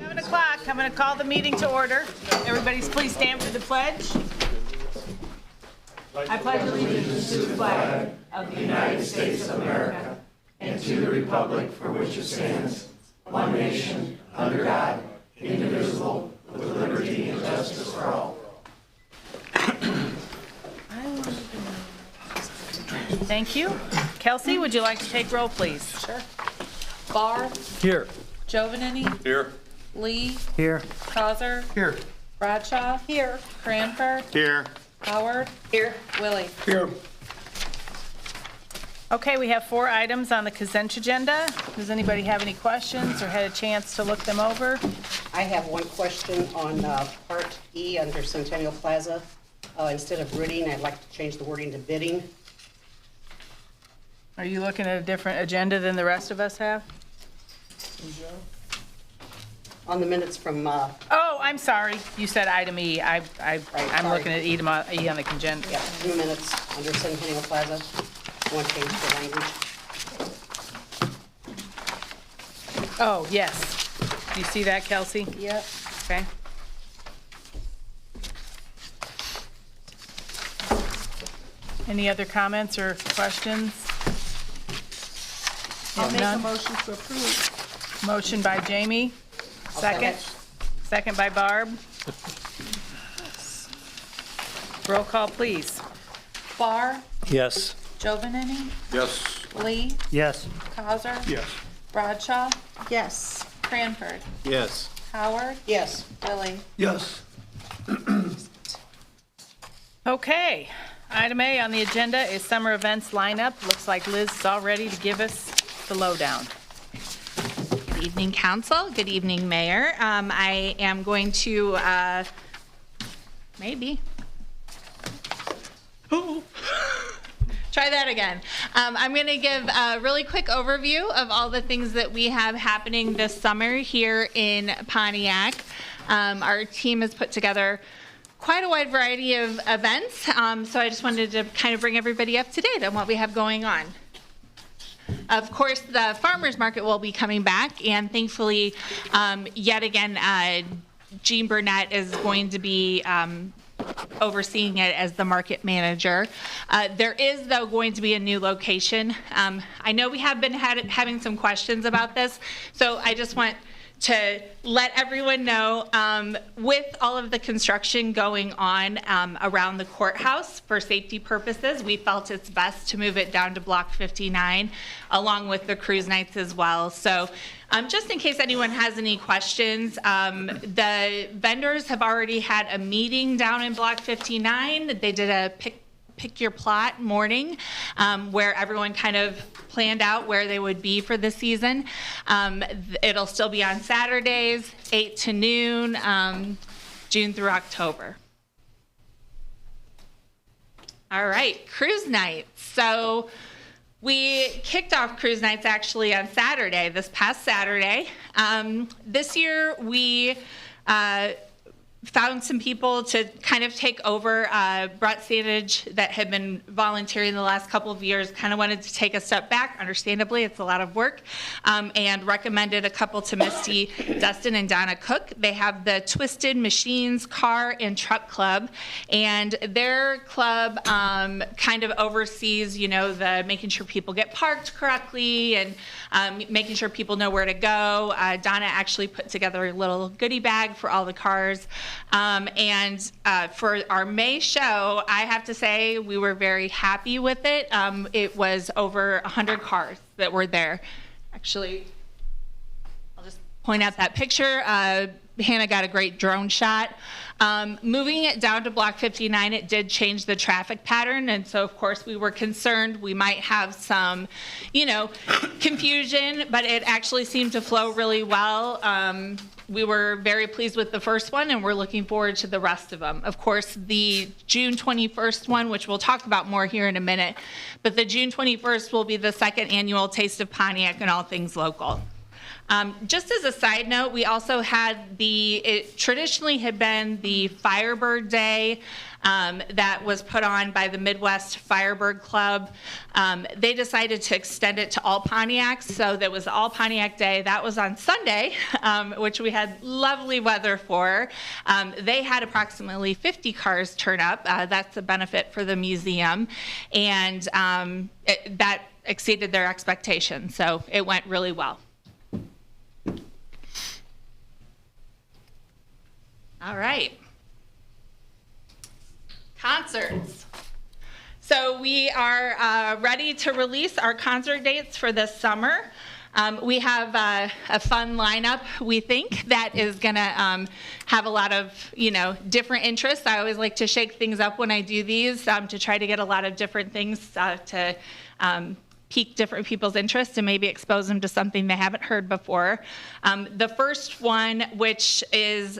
7 o'clock, I'm going to call the meeting to order. Everybody's please stand for the pledge. I pledge allegiance to the flag of the United States of America and to the republic for which it stands, one nation, under God, indivisible, with liberty and justice for all. Thank you. Kelsey, would you like to take roll, please? Sure. Barr. Here. Jovanini. Here. Lee. Here. Causer. Here. Bradshaw. Here. Cranford. Here. Howard. Here. Willie. Here. Okay, we have 4 items on the consent agenda. Does anybody have any questions or had a chance to look them over? I have one question on Part E under Centennial Plaza. Instead of bidding, I'd like to change the wording to bidding. Are you looking at a different agenda than the rest of us have? On the minutes from, Oh, I'm sorry. You said item E. I'm sorry. looking at E on the agenda. yeah, 2 minutes under Centennial Plaza. I want to change the language. Oh, yes. Do you see that, Kelsey? Yep. Okay. Any other comments or questions? I'll If make a none, motion to approve. motion by Jamie. Second. Second by Barb. Roll call, please. Barr. Yes. Jovanini. Yes. Lee. Yes. Causer. Yes. Bradshaw. Yes. Cranford. Yes. Howard. Yes. Willie. Yes. Okay. Item A on the agenda is summer events lineup. Looks like Liz is all ready to give us the lowdown. Good evening, Council. Good evening, Mayor. I am going to, try that again. I'm going to give a really quick overview of all the things that we have happening this summer here in Pontiac. Our team has put together quite a wide variety of events, so I just wanted to kind of bring everybody up to date on what we have going on. Of course, the farmers market will be coming back, and thankfully, yet again, Jean Burnett is going to be overseeing it as the market manager. There is, though, going to be a new location. I know we have been having some questions about this, so I just want to let everyone know, with all of the construction going on around the courthouse for safety purposes, we felt it's best to move it down to Block 59, along with the cruise nights as well. So just in case anyone has any questions, the vendors have already had a meeting down in Block 59. They did a pick your plot morning where everyone kind of planned out where they would be for the season. It'll still be on Saturdays, 8 to noon, June through October. All right, cruise nights. So we kicked off cruise nights actually on Saturday, this past Saturday. This year we found some people to kind of take over. Brett Sandage, that had been volunteering the last couple of years, kind of wanted to take a step back. Understandably, it's a lot of work, and recommended a couple to Misty Dustin and Donna Cook. They have the Twisted Machines Car and Truck Club, and their club kind of oversees, you know, the making sure people get parked correctly and making sure people know where to go. Donna actually put together a little goodie bag for all the cars. And for our May show, I have to say we were very happy with it. It was over 100 cars that were there. Actually, I'll just point out that picture. Hannah got a great drone shot. Moving it down to Block 59, it did change the traffic pattern, and so of course we were concerned we might have some, you know, confusion, but it actually seemed to flow really well. We were very pleased with the first one, and we're looking forward to the rest of them. Of course, the June 21st one, which we'll talk about more here in a minute, but the June 21st will be the second annual Taste of Pontiac and all things local. Just as a side note, we also had it traditionally had been the Firebird Day that was put on by the Midwest Firebird Club. They decided to extend it to all Pontiacs, so there was All Pontiac Day. That was on Sunday, which we had lovely weather for. They had approximately 50 cars turn up. That's a benefit for the museum, and that exceeded their expectations, so it went really well. All right. Concerts. So we are ready to release our concert dates for this summer. We have a fun lineup, we think, that is going to have a lot of, different interests. I always like to shake things up when I do these to try to get a lot of different things to pique different people's interest and maybe expose them to something they haven't heard before. The first one, which is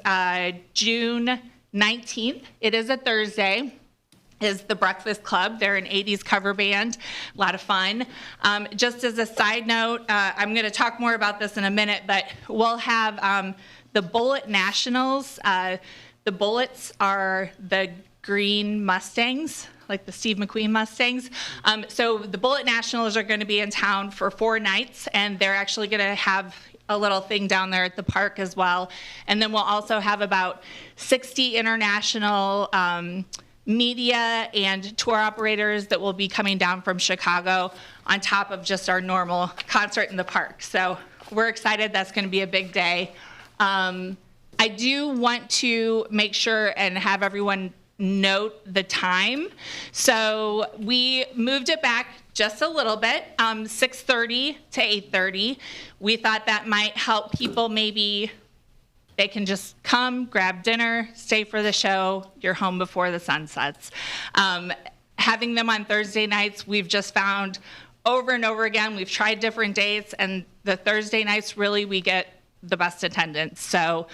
June 19th, it is a Thursday, is the Breakfast Club. They're an 80s cover band, a lot of fun. Just as a side note, I'm going to talk more about this in a minute, but we'll have the Bullet Nationals. The Bullets are the green Mustangs, like the Steve McQueen Mustangs. So the Bullet Nationals are going to be in town for 4 nights, and they're actually going to have a little thing down there at the park as well. And then we'll also have about 60 international media and tour operators that will be coming down from Chicago on top of just our normal concert in the park. So we're excited. That's going to be a big day. I do want to make sure and have everyone note the time. So we moved it back just a little bit, 6:30 to 8:30. We thought that might help people. Maybe they can just come, grab dinner, stay for the show, you're home before the sun sets. Having them on Thursday nights, we've just found over and over again, we've tried different dates, and the Thursday nights, really, we get the best attendance. So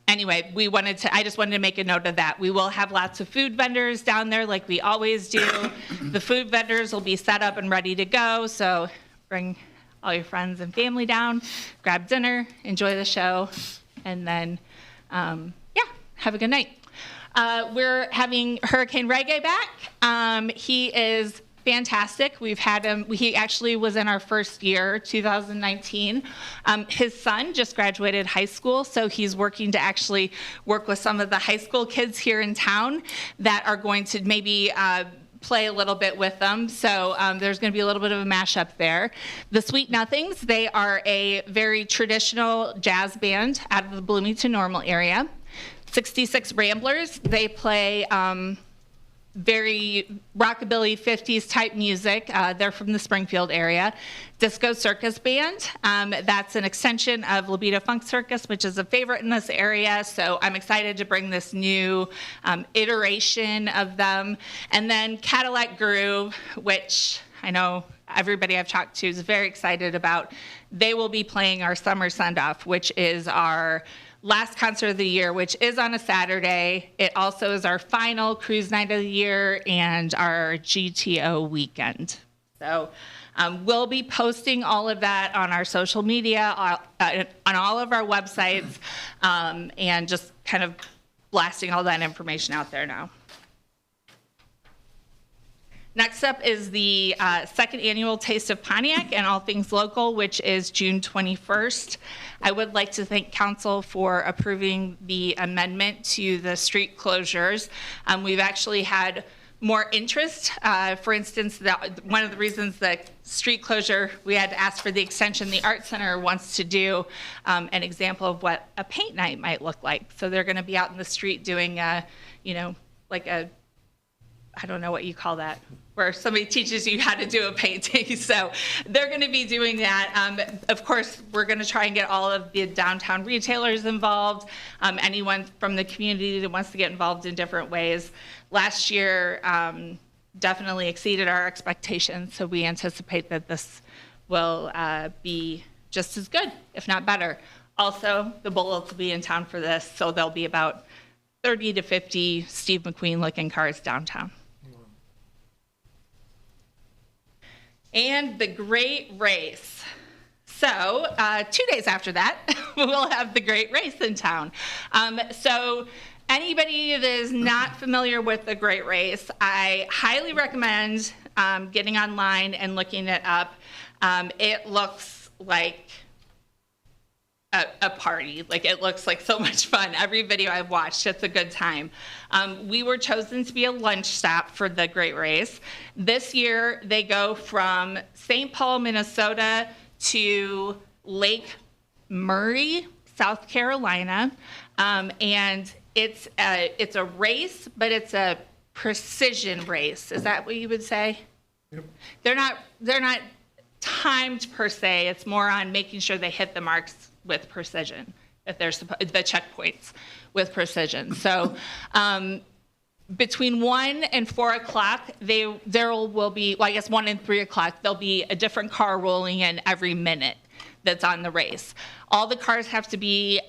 anyway, I just wanted to make a note of that. We will have lots of food vendors down there like we always do. The food vendors will be set up and ready to go, so bring all your friends and family down, grab dinner, enjoy the show, and then, have a good night. We're having Hurricane Reggae back. He is fantastic. We've had him, he actually was in our first year, 2019. His son just graduated high school, so he's working to actually work with some of the high school kids here in town that are going to maybe play a little bit with them. So there's going to be a little bit of a mashup there. The Sweet Nothings, they are a very traditional jazz band out of the Bloomington Normal area. 66 Ramblers, they play very rockabilly 50s type music. They're from the Springfield area. Disco Circus Band, that's an extension of Libido Funk Circus, which is a favorite in this area. So I'm excited to bring this new iteration of them. And then Cadillac Groove, which I know everybody I've talked to is very excited about. They will be playing our summer send-off, which is our last concert of the year, which is on a Saturday. It also is our final cruise night of the year and our GTO weekend. So we'll be posting all of that on our social media, on all of our websites, and just kind of blasting all that information out there now. Next up is the second annual Taste of Pontiac and All Things Local, which is June 21st. I would like to thank council for approving the amendment to the street closures. We've actually had more interest. For instance, one of the reasons that street closure, we had to ask for the extension, the Art Center wants to do an example of what a paint night might look like. So they're going to be out in the street doing, like a, I don't know what you call that, where somebody teaches you how to do a painting. So they're going to be doing that. Of course, we're going to try and get all of the downtown retailers involved, anyone from the community that wants to get involved in different ways. Last year definitely exceeded our expectations, so we anticipate that this will be just as good, if not better. Also, the Bullets will be in town for this, so there'll be about 30 to 50 Steve McQueen-looking cars downtown. And the Great Race. So 2 days after that, we'll have the Great Race in town. So anybody that is not familiar with the Great Race, I highly recommend getting online and looking it up. It looks like a party. Like, it looks like so much fun. Every video I've watched, it's a good time. We were chosen to be a lunch stop for the Great Race. This year, they go from St. Paul, Minnesota to Lake Murray, South Carolina. And it's a race, but it's a precision race. Is that what you would say? Yep. They're not timed per se. It's more on making sure they hit the marks with precision, if they're the checkpoints with precision. So between 1 and 4 o'clock, there will be, well, I guess 1 and 3 o'clock, there'll be a different car rolling in every minute that's on the race. All the cars have to be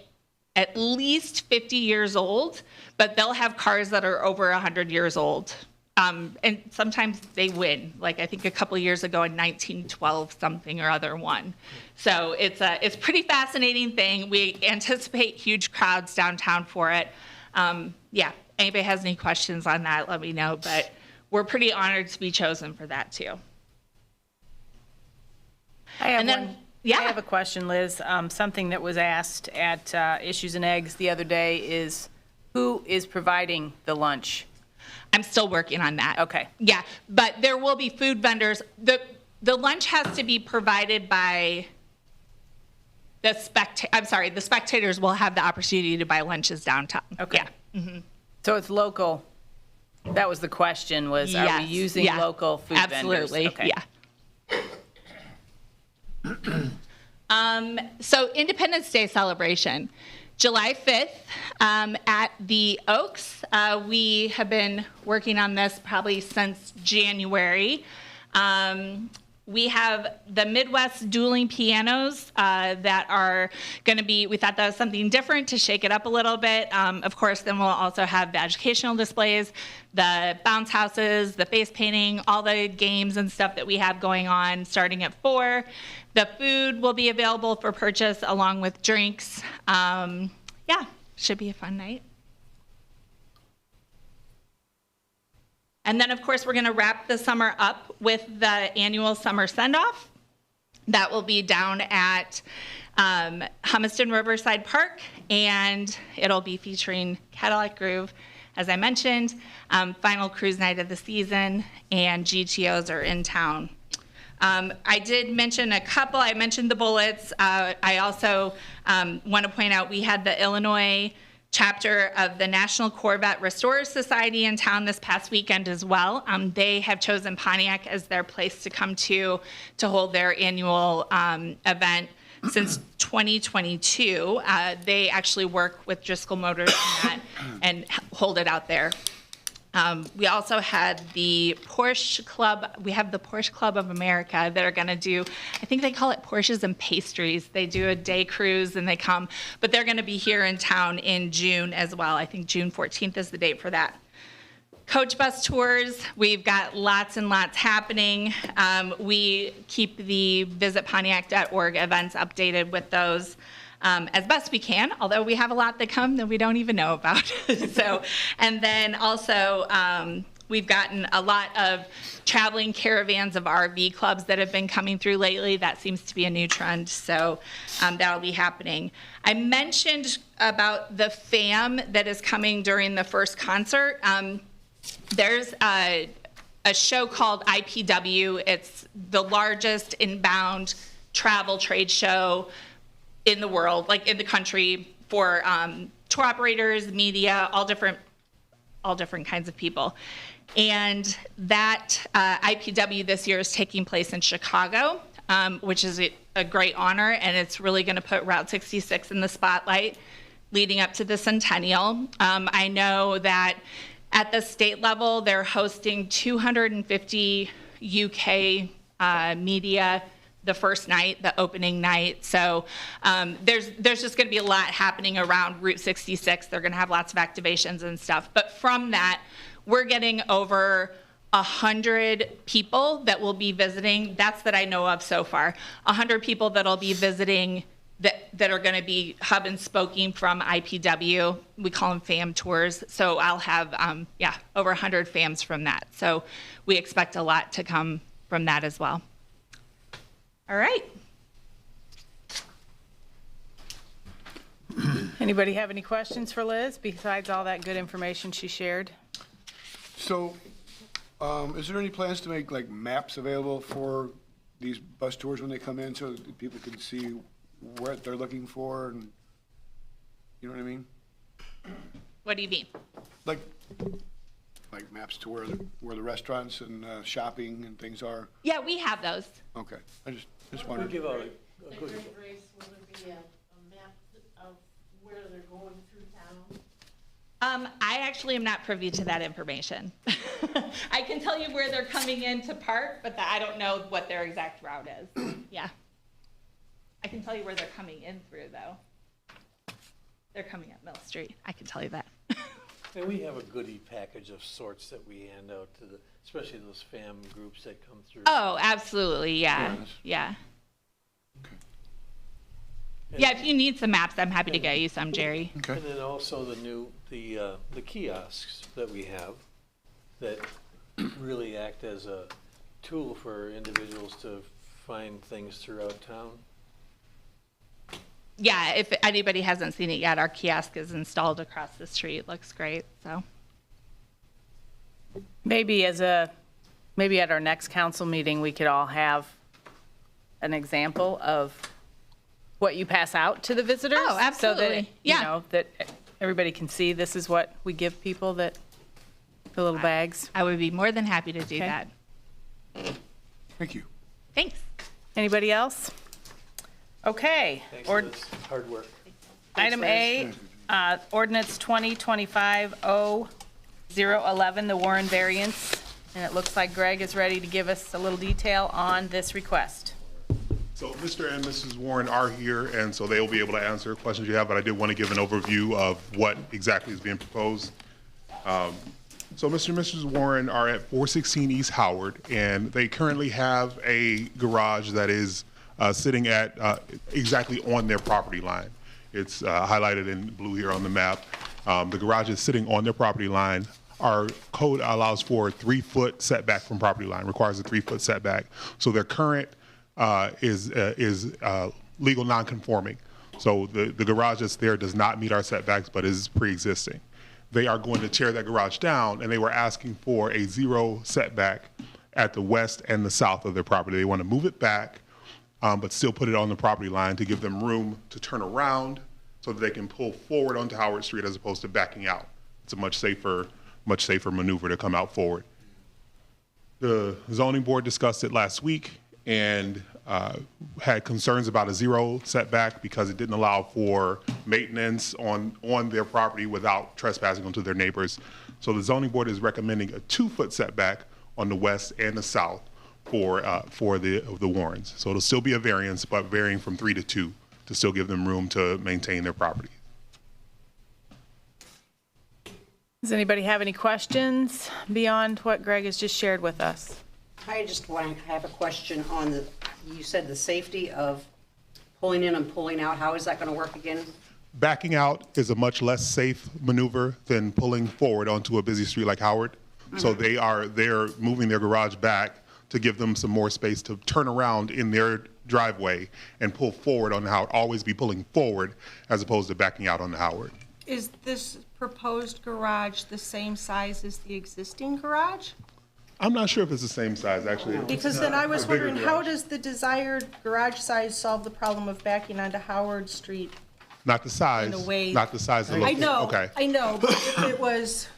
at least 50 years old, but they'll have cars that are over 100 years old. And sometimes they win, like I think a couple years ago in 1912 something or other won. So it's a pretty fascinating thing. We anticipate huge crowds downtown for it. Yeah, anybody has any questions on that, let me know. But we're pretty honored to be chosen for that too. I have a question, Liz. Something that was asked at Issues and Eggs the other day is, who is providing the lunch? I'm still working on that. Okay. Yeah, but there will be food vendors. The lunch has to be provided by the spectators will have the opportunity to buy lunches downtown. Okay. Yeah. Mm-hmm. So it's local. That was the question, was Yes. Are we using local food Absolutely. vendors? Okay. Yeah. So Independence Day celebration. July 5th at the Oaks. We have been working on this probably since January. We have the Midwest dueling pianos that are going to be, we thought that was something different to shake it up a little bit. Of course, then we'll also have the educational displays, the bounce houses, the face painting, all the games and stuff that we have going on starting at 4. The food will be available for purchase along with drinks. Yeah, should be a fun night. And then, of course, we're going to wrap the summer up with the annual summer send-off. That will be down at Humiston Riverside Park, and it'll be featuring Cadillac Groove, as I mentioned, final cruise night of the season, and GTOs are in town. I did mention a couple. I mentioned the bullets. I also want to point out we had the Illinois chapter of the National Corvette Restorers Society in town this past weekend as well. They have chosen Pontiac as their place to come to hold their annual event since 2022. They actually work with Driscoll Motors and hold it out there. We also had the Porsche Club. We have the Porsche Club of America that are going to do, I think they call it Porsches and Pastries. They do a day cruise and they come, but they're going to be here in town in June as well. I think June 14th is the date for that. Coach bus tours, we've got lots and lots happening. We keep the visitpontiac.org events updated with those. As best we can, although we have a lot that come that we don't even know about. So, and then also we've gotten a lot of traveling caravans of RV clubs that have been coming through lately. That seems to be a new trend, so that'll be happening. I mentioned about the FAM that is coming during the first concert. There's a show called IPW. It's the largest inbound travel trade show in the world, like in the country, for tour operators, media, all different kinds of people. And that IPW this year is taking place in Chicago, which is a great honor, and it's really going to put Route 66 in the spotlight leading up to the centennial. I know that at the state level, they're hosting 250 UK media the first night, the opening night. So there's just going to be a lot happening around Route 66. They're going to have lots of activations and stuff. But from that, we're getting over 100 people that will be visiting. That's that I know of so far. 100 people that'll be visiting that are going to be hub and spoking from IPW. We call them FAM tours. So I'll have, over 100 FAMs from that. So we expect a lot to come from that as well. All right. Anybody have any questions for Liz besides all that good information she shared? So, is there any plans to make like maps available for these bus tours when they come in so that people can see what they're looking for and, you know what I mean? What do you mean? Like maps to where the restaurants and shopping and things are? Yeah, we have those. Okay, I just wondered. Give out a Like good, Grace, will there be a map of where they're going through town? I actually am not privy to that information. I can tell you where they're coming in to park, but I don't know what their exact route is. Yeah. I can tell you where they're coming in through, though. They're coming up Mill Street. I can tell you that. and we have a goodie package of sorts that we hand out to the, especially those fam groups that come through. Oh, absolutely. Yeah. Yes. Yeah. And- Yeah, if you need some maps, I'm happy to get you some, Jerry. Okay. And then also the kiosks that we have that really act as a tool for individuals to find things throughout town. Yeah, if anybody hasn't seen it yet, our kiosk is installed across the street. It looks great. So Maybe maybe at our next council meeting, we could all have an example of what you pass out to the visitors. Oh, So that, absolutely. Yeah. that everybody can see this is what we give people, the little bags. I would be more than happy to do Okay. that. Thank you. Thanks. Anybody else? Okay. Thanks for this hard work. Item A, ordinance 2025-011, the Warren variance. And it looks like Greg is ready to give us a little detail on this request. So Mr. and Mrs. Warren are here, and so they will be able to answer questions you have, but I did want to give an overview of what exactly is being proposed. So Mr. and Mrs. Warren are at 416 East Howard, and they currently have a garage that is sitting at exactly on their property line. It's highlighted in blue here on the map. The garage is sitting on their property line. Our code allows for a 3-foot setback from property line, requires a 3-foot setback. So their current is legal non-conforming. So the garage that's there does not meet our setbacks, but is pre-existing. They are going to tear that garage down, and they were asking for a 0 setback at the west and the south of their property. They want to move it back, but still put it on the property line to give them room to turn around so that they can pull forward onto Howard Street as opposed to backing out. It's a much safer maneuver to come out forward. The zoning board discussed it last week and had concerns about a 0 setback because it didn't allow for maintenance on their property without trespassing onto their neighbors. So the zoning board is recommending a 2-foot setback on the west and the south for the Warrens. So it'll still be a variance, but varying from 3 to 2 to still give them room to maintain their property. Does anybody have any questions beyond what Greg has just shared with us? I just want to have a question on you said the safety of pulling in and pulling out. How is that going to work again? Backing out is a much less safe maneuver than pulling forward onto a busy street like Howard. So they're moving their garage back to give them some more space to turn around in their driveway and pull forward on Howard, always be pulling forward as opposed to backing out on the Howard. Is this proposed garage the same size as the existing garage? I'm not sure if it's the same size, actually. Because then I was A bigger wondering, how garage. does the desired garage size solve the problem of backing onto Howard Street? Not the size, In a way- not the size of the I location. know, Okay. I know, but if it was,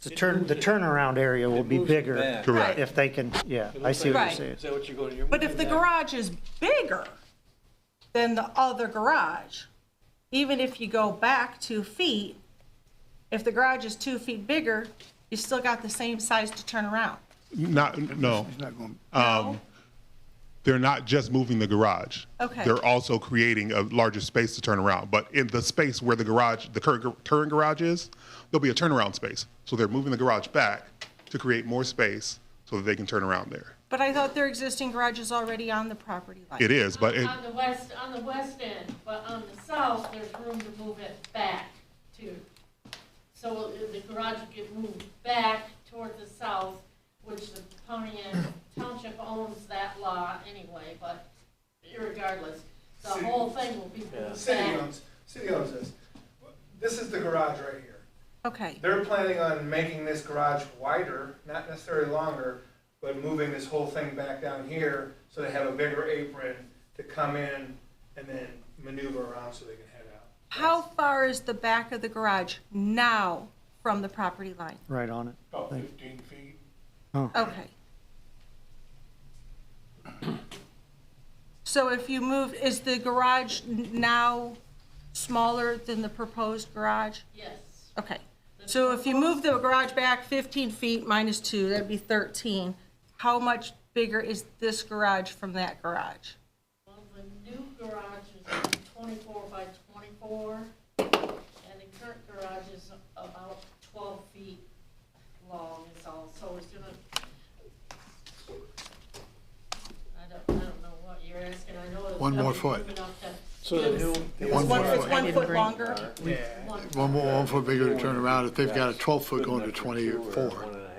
The turnaround area will be moves it bigger back. Correct. if they can, yeah, I see what you're Right. saying. Is that what you're going, you're but if moving the back? garage is bigger than the other garage, even if you go back 2 feet, if the garage is 2 feet bigger, you still got the same size to turn around. No. He's not going, They're not just moving the garage. Okay. They're also creating a larger space to turn around. But in the space where the current garage is, there'll be a turnaround space. So they're moving the garage back to create more space so that they can turn around there. But I thought their existing garage is already on the property line. It is, but On the west end, but on the south, there's room to move it back to, so the garage would get moved back toward the south, which the Pontiac Township owns that lot anyway, but irregardless, the whole thing will be moved back. City owns this. This is the garage right here. Okay, They're planning on making this garage wider, not necessarily longer, but moving this whole thing back down here so they have a bigger apron to come in and then maneuver around so they can head out. how far is the back of the garage now from the property line? Right on it. About 15 feet. Okay. So if you move, is the garage now smaller than the proposed garage? Yes. Okay, so if you move the garage back 15 feet minus 2, that'd be 13. How much bigger is this garage from that garage? Well, the new garage is 24 by 24, and the current garage is about 12 feet long is all, so it's gonna, I don't know what you're asking, I know it's. One more gonna be foot. big enough to So the new, One more It's foot. 1 foot longer? One foot bigger to turn around. If they've got a 12-foot going to 24,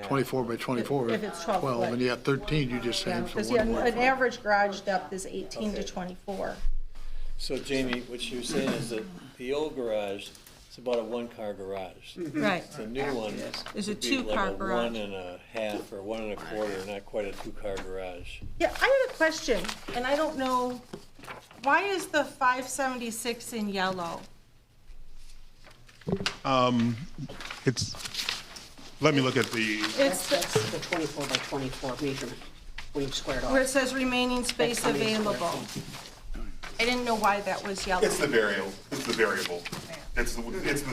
24 by 24, If it's 12 12, foot. and you got 13, you just saying, so Because one more an foot. average garage depth is 18 to 24. so Jamie, what you're saying is that the old garage, it's about a one-car garage. Right. The new one Is a would be two-car like a garage. 1 1/2 or 1 1/4, not quite a two-car garage. Yeah, I had a question, and I don't know, why is the 576 in yellow? It's, let me look at the, It's That's the 24 by 24 measurement, when you square it where off. it says remaining space That's how many square available. feet. I didn't know why that was yellow. it's the variable. It's the variable. It's the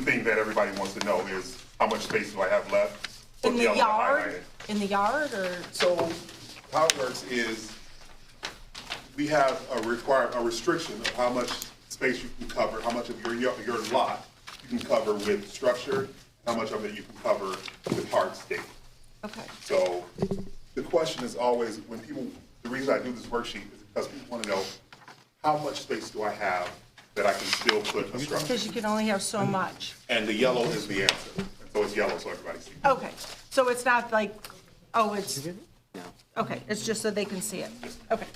thing that everybody wants to know is how much space do I have left? In the Yellow yard? highlighted. In the yard, or? So how it works is we have a restriction of how much space you can cover, how much of your lot you can cover with structure, how much of it you can cover with hardscape. Okay. So the question is always, when people, the reason I do this worksheet is because people want to know, how much space do I have that I can still put a structure? Because you can only have so much. And the yellow is the answer. And so it's yellow so everybody sees. Okay, so it's not like, oh, it's, okay, it's just so they can see it. Okay.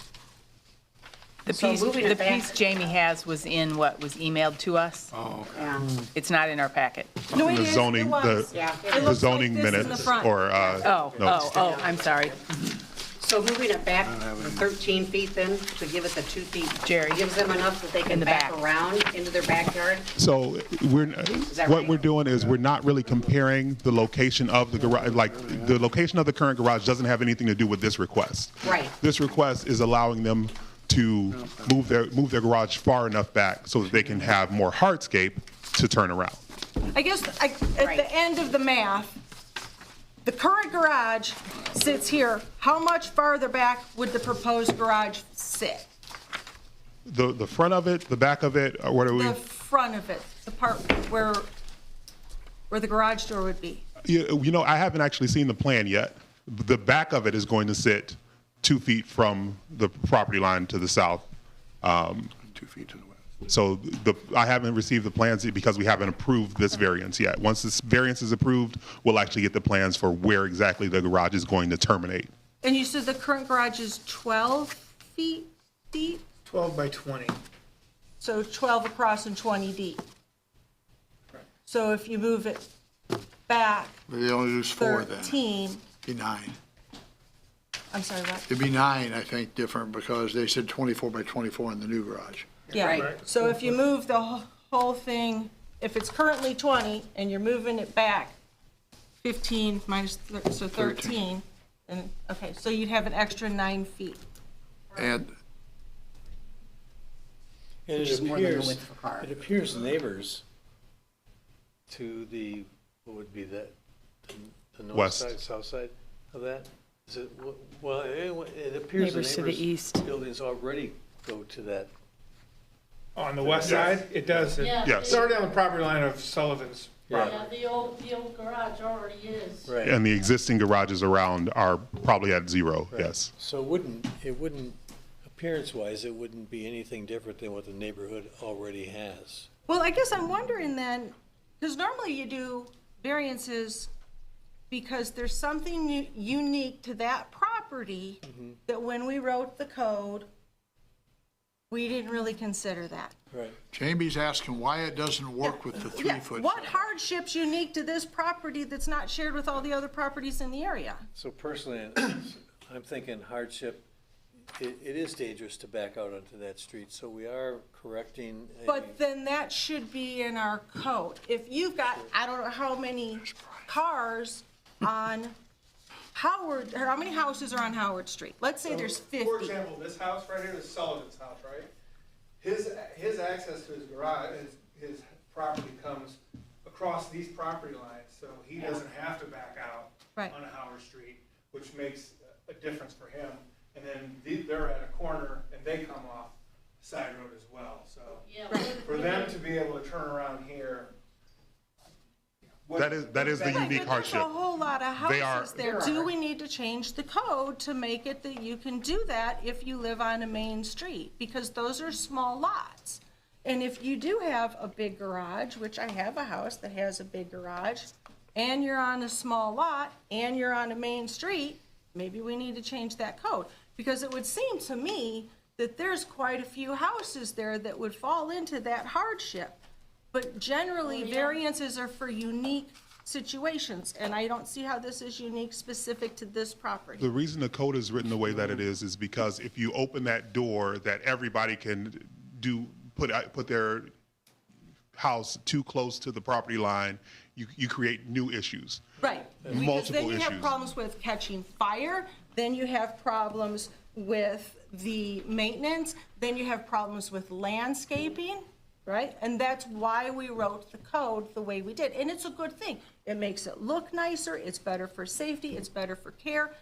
The So piece, moving it the back- piece Jamie has was in what was emailed to us. Yeah. It's not in our packet. No, it The is, zoning, it was. Yeah. It the looks like zoning this in the minutes front. or, notes. I'm sorry. So moving it back 13 feet then, to give it the 2 feet. Jerry. Gives them enough that they In can the back back. around into their backyard? So that what right? we're doing is we're not really comparing the location of the garage, like the location of the current garage doesn't have anything to do with this request. Right. This request is allowing them to move their garage far enough back so that they can have more hardscape to turn around. I guess, at the end of the math, the current garage sits here. How much farther back would the proposed garage sit? The front of it, the back of it, what are we? The front of it, the part where the garage door would be. You know, I haven't actually seen the plan yet. The back of it is going to sit 2 feet from the property line to the south. 2 feet to the west. So I haven't received the plans yet because we haven't approved this variance yet. Once this variance is approved, we'll actually get the plans for where exactly the garage is going to terminate. And you said the current garage is 12 feet deep? 12 by 20. So 12 across and 20 deep. So if you move it back But they only use 4 then. 13, Be 9. I'm sorry, what? It'd be 9, I think, different because they said 24 by 24 in the new garage. Yeah, Right. so if you move the whole thing, if it's currently 20 and you're moving it back 15 minus, so 13, and, okay, so you'd have an extra 9 feet. And And Which it is more than the appears, width of a car. it appears neighbors to the, what would be that, the north West. side, south side of that, Is it, well, it appears the Neighbors to the neighbors' east. buildings already go to that. On the west side, it does. Yeah, Yes. It's already on the property line of Sullivan's property. Yeah, the old garage already is. Right. And the existing garages around are probably at zero, Right. yes. So it wouldn't, appearance-wise, it wouldn't be anything different than what the neighborhood already has. Well, I guess I'm wondering then, because normally you do variances because there's something unique to that property that when we wrote the code, we didn't really consider that. Right. Jamie's asking why it doesn't work with the Yeah, 3-foot. what hardship's unique to this property that's not shared with all the other properties in the area? So personally, I'm thinking hardship, it is dangerous to back out onto that street, so we are correcting. But then that should be in our code. If you've got, I don't know how many cars on Howard, or how many houses are on Howard Street? Let's say there's 50. For example, this house right here is Sullivan's house, right? His access to his garage, his property comes across these property lines, so he doesn't have to back out Right. on Howard Street, which makes a difference for him. And then they're at a corner and they come off side road as well, so. Yeah, For them to be able to turn around here. That is the Right, unique but hardship. there's a whole lot of They are- houses there. Do we need to change the code to make it that you can do that if you live on a main street? Because those are small lots. And if you do have a big garage, which I have a house that has a big garage, and you're on a small lot, and you're on a main street, maybe we need to change that code. Because it would seem to me that there's quite a few houses there that would fall into that hardship. But generally, variances are for unique situations, and I don't see how this is unique specific to this property. The reason the code is written the way that it is because if you open that door that everybody can put their house too close to the property line, you create new issues. Right. Because Multiple then you have issues. problems with catching fire, then you have problems with the maintenance, then you have problems with landscaping, right? And that's why we wrote the code the way we did. And it's a good thing. It makes it look nicer, it's better for safety, it's better for care.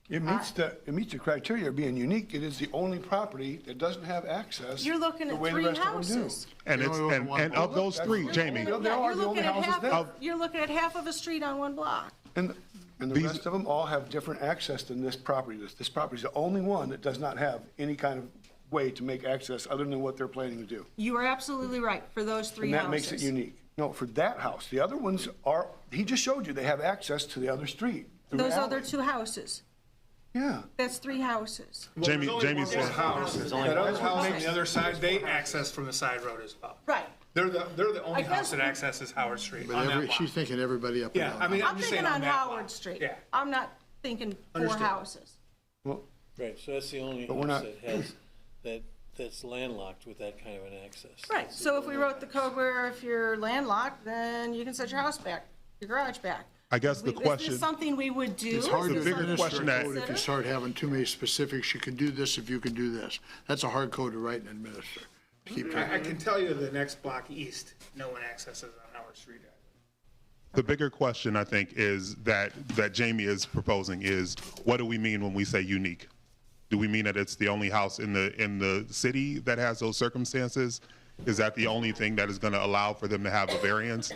It meets the criteria of being unique. It is the only property that doesn't have access. You're looking the at way the 3 rest of them do. houses. And it's, and of those three, Jamie, They are Yeah, the only houses there. you're looking at half of a street on one block. And the These- rest of them all have different access than this property. This property is the only one that does not have any kind of way to make access other than what they're planning to do. You are absolutely right for those 3 And houses. that makes it unique. No, for that house, the other ones are, he just showed you, they have access to the other street. through Those alley. other 2 houses. Yeah. That's 3 houses. Jamie said, House, that other house on the other side, they access from the side road as well. Right. They're the only I house guess- that accesses Howard Street But on that block. she's thinking everybody up and Yeah, down. I mean, I'm I'm just saying thinking on that Howard block. Street. Yeah. I'm not thinking 4 Understood. houses. Well, Right, so that's the only But we're house not- that has, that's landlocked with that kind of an access. Right, so if we wrote the code where if you're landlocked, then you can set your house back, your garage back. I guess the Is question, this something we would do? It's hard Is to this bigger something we question would that- If you consider? start having too many specifics, you can do this if you can do this. That's a hard code to write and administer. Keep track. I can tell you the next block east, no one accesses on Howard Street. the bigger question I think is that Jamie is proposing is, what do we mean when we say unique? Do we mean that it's the only house in the city that has those circumstances? Is that the only thing that is going to allow for them to have a variance?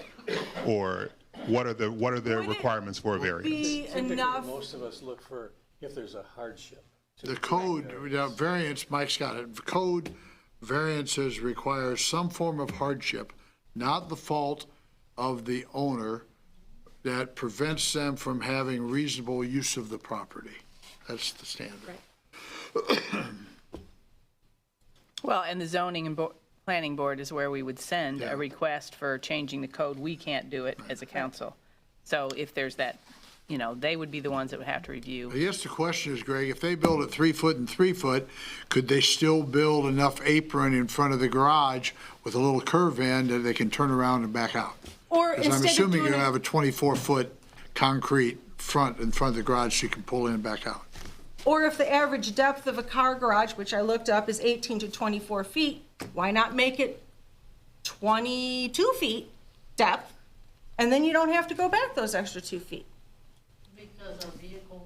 Or what are the Would it requirements for a variance? Be Typically, enough, most of us look for if there's a hardship. The code, variance, Mike's got it. Code variances require some form of hardship, not the fault of the owner, that prevents them from having reasonable use of the property. That's the standard. Well, and the zoning and planning board is where we would send a request for changing the code. We can't do it as a council. So if there's that, they would be the ones that would have to review. I guess the question is, Greg, if they build it 3 foot and 3 foot, could they still build enough apron in front of the garage with a little curve in that they can turn around and back out? or Because I'm instead of assuming you're doing gonna it, have a 24-foot concrete front in front of the garage so you can pull in and back out. or if the average depth of a car garage, which I looked up, is 18 to 24 feet, why not make it 22 feet depth? And then you don't have to go back those extra 2 feet. Because our vehicle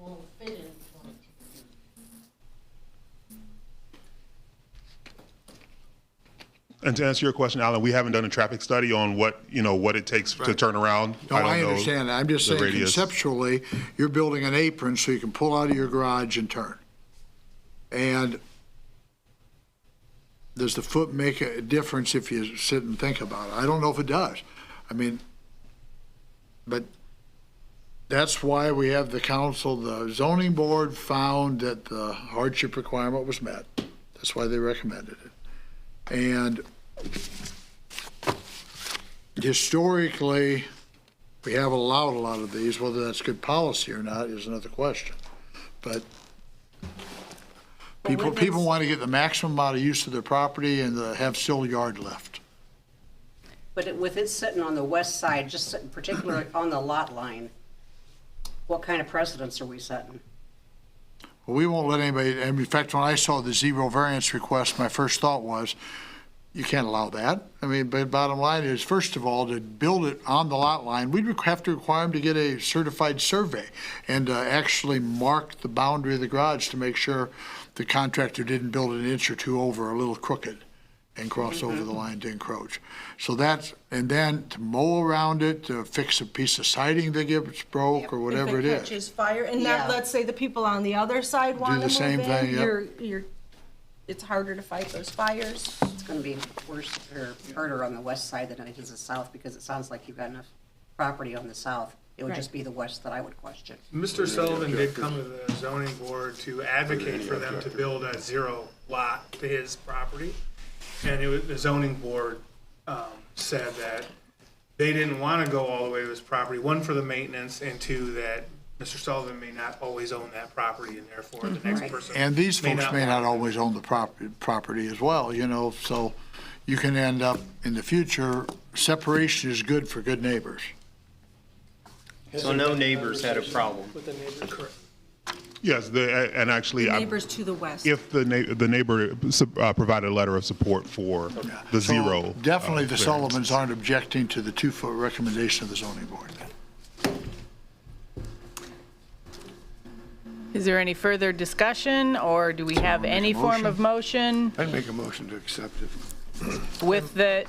And to answer your question, Alan, we haven't done a traffic study on what, what it takes to turn around. No, I don't know understand that. I'm just the saying radius. conceptually, you're building an apron so you can pull out of your garage and turn. And does the foot make a difference if you sit and think about it? I don't know if it does. I mean, but that's why we have the council. The zoning board found that the hardship requirement was met. That's why they recommended it. And historically, we have allowed a lot of these. Whether that's good policy or not is another question. But people want to get the maximum amount of use of their property and have still yard left. But with it sitting on the west side, just particularly on the lot line, what kind of precedents are we setting? Well, we won't let anybody, and in fact, when I saw the zero variance request, my first thought was, you can't allow that. I mean, but bottom line is, first of all, to build it on the lot line, we'd have to require them to get a certified survey and actually mark the boundary of the garage to make sure the contractor didn't build an inch or two over a little crooked and cross over the line to encroach. So that's, and then to mow around it, to fix a piece of siding that gets broke or whatever it If it is. catches fire, and that, let's say the people on the other side want to the move same in, thing, yep. it's harder to fight those fires. It's gonna be worse or harder on the west side than it is the south, because it sounds like you've got enough property on the south. It would just be the west that I would question. Mr. Sullivan did come to the zoning board to advocate for them to build a zero lot to his property. And the zoning board said that they didn't want to go all the way to his property, one, for the maintenance, and two, that Mr. Sullivan may not always own that property, and therefore the next person. And these folks may not want always own the property as well, so you can end up in the future, separation is good for good neighbors. So no neighbors had a problem. with the neighbor. Correct. Yes, and actually, Neighbors to the west. if the neighbor provided a letter of support for the So zero. Definitely the variance. Sullivans aren't objecting to the 2-foot recommendation of the zoning board. Is there any further discussion, or do we have any form of motion I'd make a motion to accept it. with the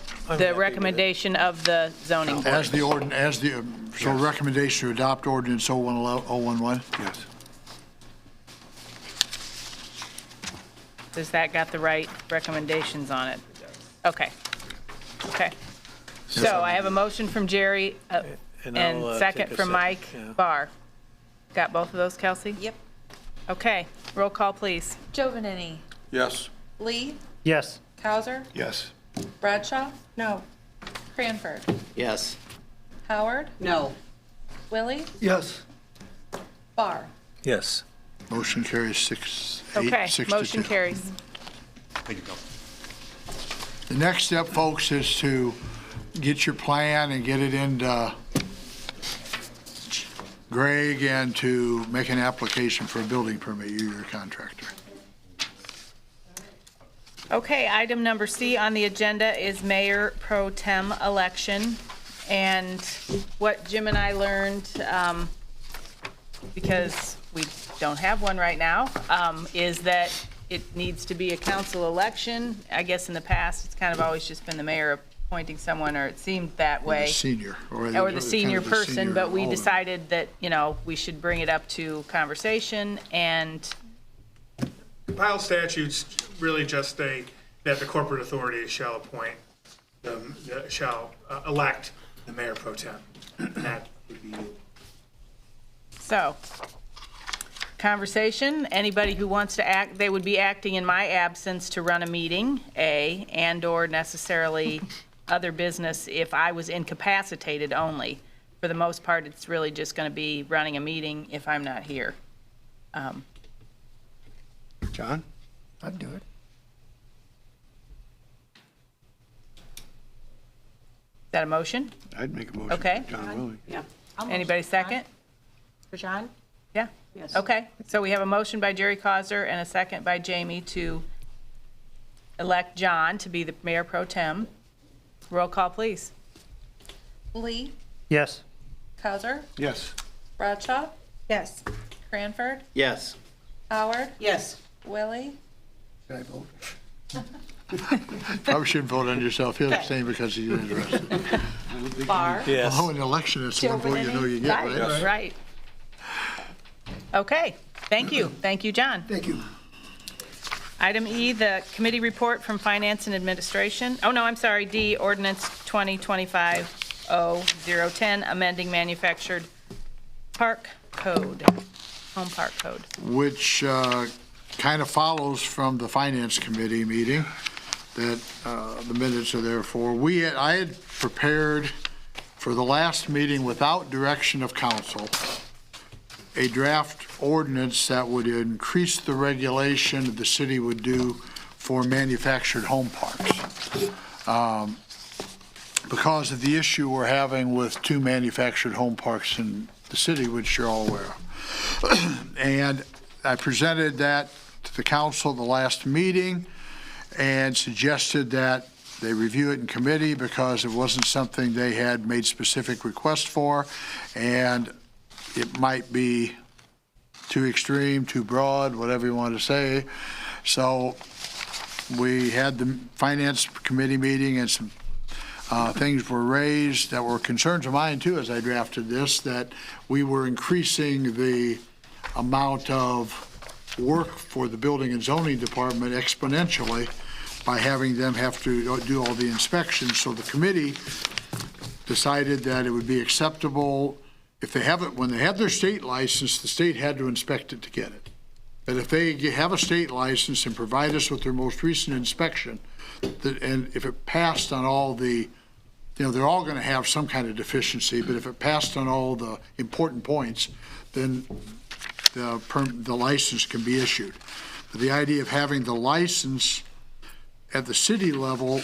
recommendation of the zoning board? As the recommendation to adopt ordinance 011? Yes. Does that got the right recommendations on it? Okay. Okay. So I have a motion from Jerry And and I'll, second take a from Mike yeah. Barr. Got both of those, Kelsey? Yep. Okay, roll call, please. Jovanini, Yes. Lee, Yes. Cowser, Yes. Bradshaw, No. Cranford, Yes. Howard, No, Willie, Yes. Barr. Yes. Motion carries 6 Okay, to 2. motion carries. Thank you, Council. The next step, folks, is to get your plan and get it into Greg and to make an application for a building permit, you're your contractor. Okay, item number C on the agenda is Mayor Pro Tem election. And what Jim and I learned, because we don't have one right now, is that it needs to be a council election. I guess in the past, it's kind of always just been the mayor appointing someone, or it seemed that way. The senior. Or the kind senior of the person, senior but we alderman. decided that, we should bring it up to conversation, and Compiled statutes really just state that the corporate authority shall appoint, shall elect the mayor pro tem. And that would be you. so, conversation, anybody who wants to act, they would be acting in my absence to run a meeting, A, and/or necessarily other business if I was incapacitated only. For the most part, it's really just going to be running a meeting if I'm not here. John? I'd do it. Is that a motion? I'd make a motion. Okay. John Willie. yeah, Anybody second? For John? Yeah? yes. Okay, so we have a motion by Jerry Causer and a second by Jamie to elect John to be the mayor pro tem. Roll call, please. Lee, Yes. Cowser, Yes. Bradshaw, Yes. Cranford, Yes. Howard, Yes, Willie, Can I vote? Probably shouldn't vote on yourself. He'll abstain because you're interested. Barr, Yes. Oh, in an election, it's the one vote you know you get, right? Right. Okay, thank you. Thank you, John. Thank you. Item E, the committee report from Finance and Administration. Oh, no, I'm sorry, D, ordinance 2025-010, amending manufactured park code, home park code. Which kind of follows from the Finance Committee meeting that the minutes are there for. I had prepared for the last meeting without direction of council a draft ordinance that would increase the regulation the city would do for manufactured home parks. Because of the issue we're having with 2 manufactured home parks in the city, which you're all aware of. And I presented that to the council the last meeting and suggested that they review it in committee because it wasn't something they had made specific requests for, and it might be too extreme, too broad, whatever you want to say. So we had the Finance Committee meeting, and some things were raised that were concerns of mine too as I drafted this, that we were increasing the amount of work for the Building and Zoning Department exponentially by having them have to do all the inspections. So the committee decided that it would be acceptable if they have it, when they have their state license, the state had to inspect it to get it. But if they have a state license and provide us with their most recent inspection, and if it passed on all the, they're all going to have some kind of deficiency, but if it passed on all the important points, then the license can be issued. But the idea of having the license at the city level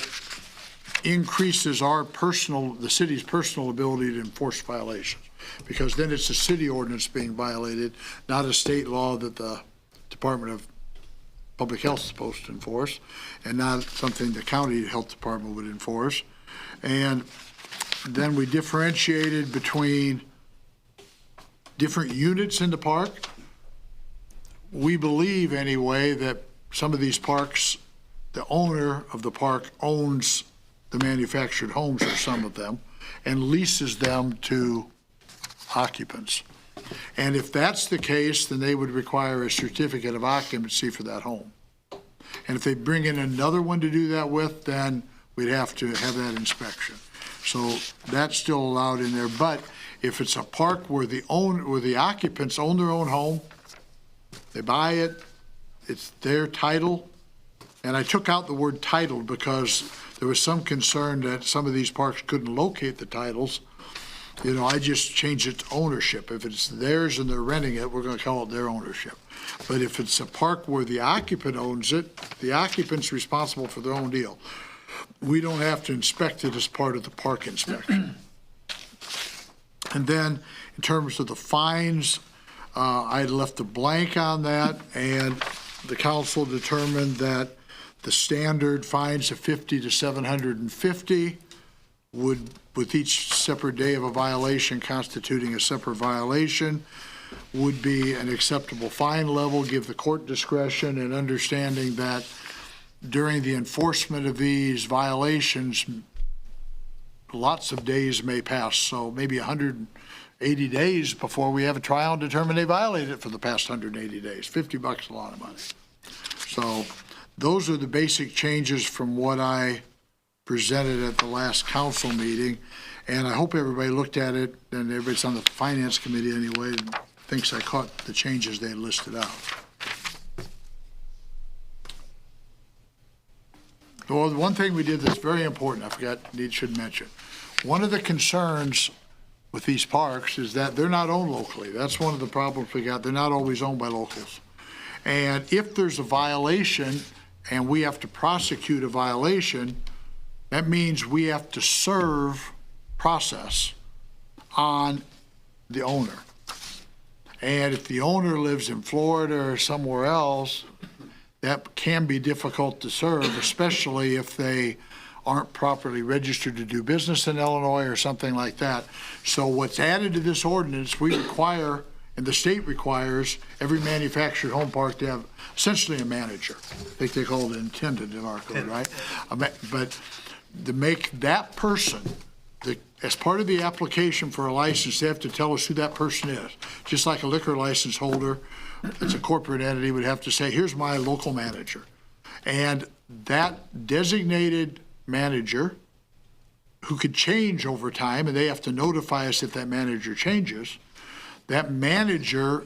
increases the city's personal ability to enforce violations, because then it's a city ordinance being violated, not a state law that the Department of Public Health is supposed to enforce, and not something the county health department would enforce. And then we differentiated between different units in the park. We believe anyway that some of these parks, the owner of the park owns the manufactured homes, or some of them, and leases them to occupants. And if that's the case, then they would require a certificate of occupancy for that home. And if they bring in another one to do that with, then we'd have to have that inspection. So that's still allowed in there. But if it's a park where the occupants own their own home, they buy it, it's their title. And I took out the word titled because there was some concern that some of these parks couldn't locate the titles. I just changed it to ownership. If it's theirs and they're renting it, we're going to call it their ownership. But if it's a park where the occupant owns it, the occupant's responsible for their own deal. We don't have to inspect it as part of the park inspection. And then in terms of the fines, I left a blank on that, and the council determined that the standard fines of $50 to $750 would, with each separate day of a violation constituting a separate violation, would be an acceptable fine level, give the court discretion, and understanding that during the enforcement of these violations, lots of days may pass. So maybe 180 days before we have a trial and determine they violated it for the past 180 days. $50 is a lot of money. So those are the basic changes from what I presented at the last council meeting. And I hope everybody looked at it, and everybody's on the Finance Committee anyway, and thinks I caught the changes they listed out. Well, one thing we did that's very important, I forgot, should mention. One of the concerns with these parks is that they're not owned locally. That's one of the problems we got. They're not always owned by locals. And if there's a violation and we have to prosecute a violation, that means we have to serve process on the owner. And if the owner lives in Florida or somewhere else, that can be difficult to serve, especially if they aren't properly registered to do business in Illinois or something like that. So what's added to this ordinance, we require And the state requires every manufactured home park to have essentially a manager. I think they call it intended in our code, right? But to make that person, as part of the application for a license, they have to tell us who that person is. Just like a liquor license holder, it's a corporate entity, would have to say, here's my local manager. And that designated manager, who could change over time, and they have to notify us if that manager changes, that manager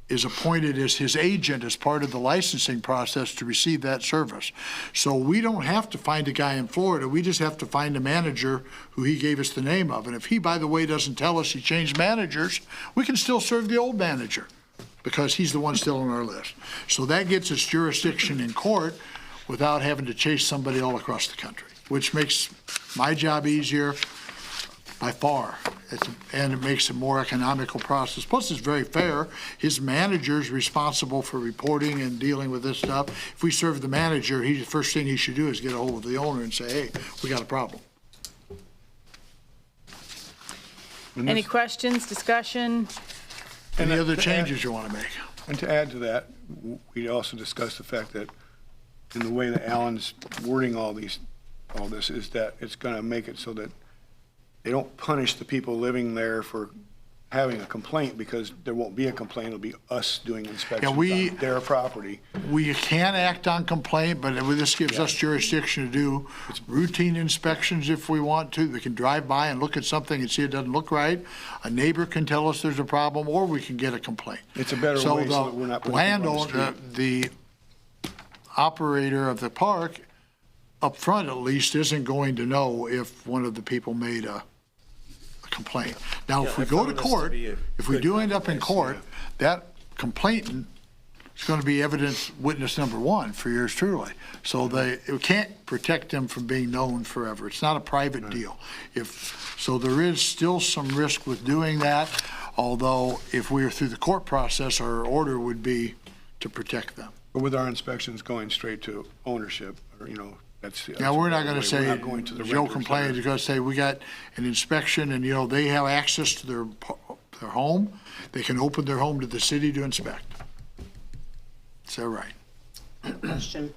is appointed as his agent as part of the licensing process to receive that service. So we don't have to find a guy in Florida, we just have to find a manager who he gave us the name of. And if he, by the way, doesn't tell us he changed managers, we can still serve the old manager because he's the one still on our list. So that gets us jurisdiction in court without having to chase somebody all across the country, which makes my job easier by far. And it makes it a more economical process. Plus, it's very fair. His manager is responsible for reporting and dealing with this stuff. If we serve the manager, the first thing he should do is get a hold of the owner and say, hey, we got a problem. Any questions, discussion? Any other changes you want to make? And to add to that, we also discussed the fact that in the way that Alan's wording all this is that it's going to make it so that they don't punish the people living there for having a complaint, because there won't be a complaint. It'll be us doing inspections on their property. We can act on complaint, but this gives us jurisdiction to do routine inspections if we want to. We can drive by and look at something and see it doesn't look right. A neighbor can tell us there's a problem, or we can get a complaint. It's a better way so that we're not putting people on the street. The operator of the park, up front at least, isn't going to know if one of the people made a complaint. Now, if we go to court, if we do end up in court, that complainant is going to be evidence witness number one for yours truly. So it can't protect them from being known forever. It's not a private deal. So there is still some risk with doing that, although if we are through the court process, our order would be to protect them. But with our inspections going straight to ownership, or, Now, we're not going to say, Joe complained, you're going to say, we got an inspection and, they have access to their home. They can open their home to the city to inspect. Is that right? Question.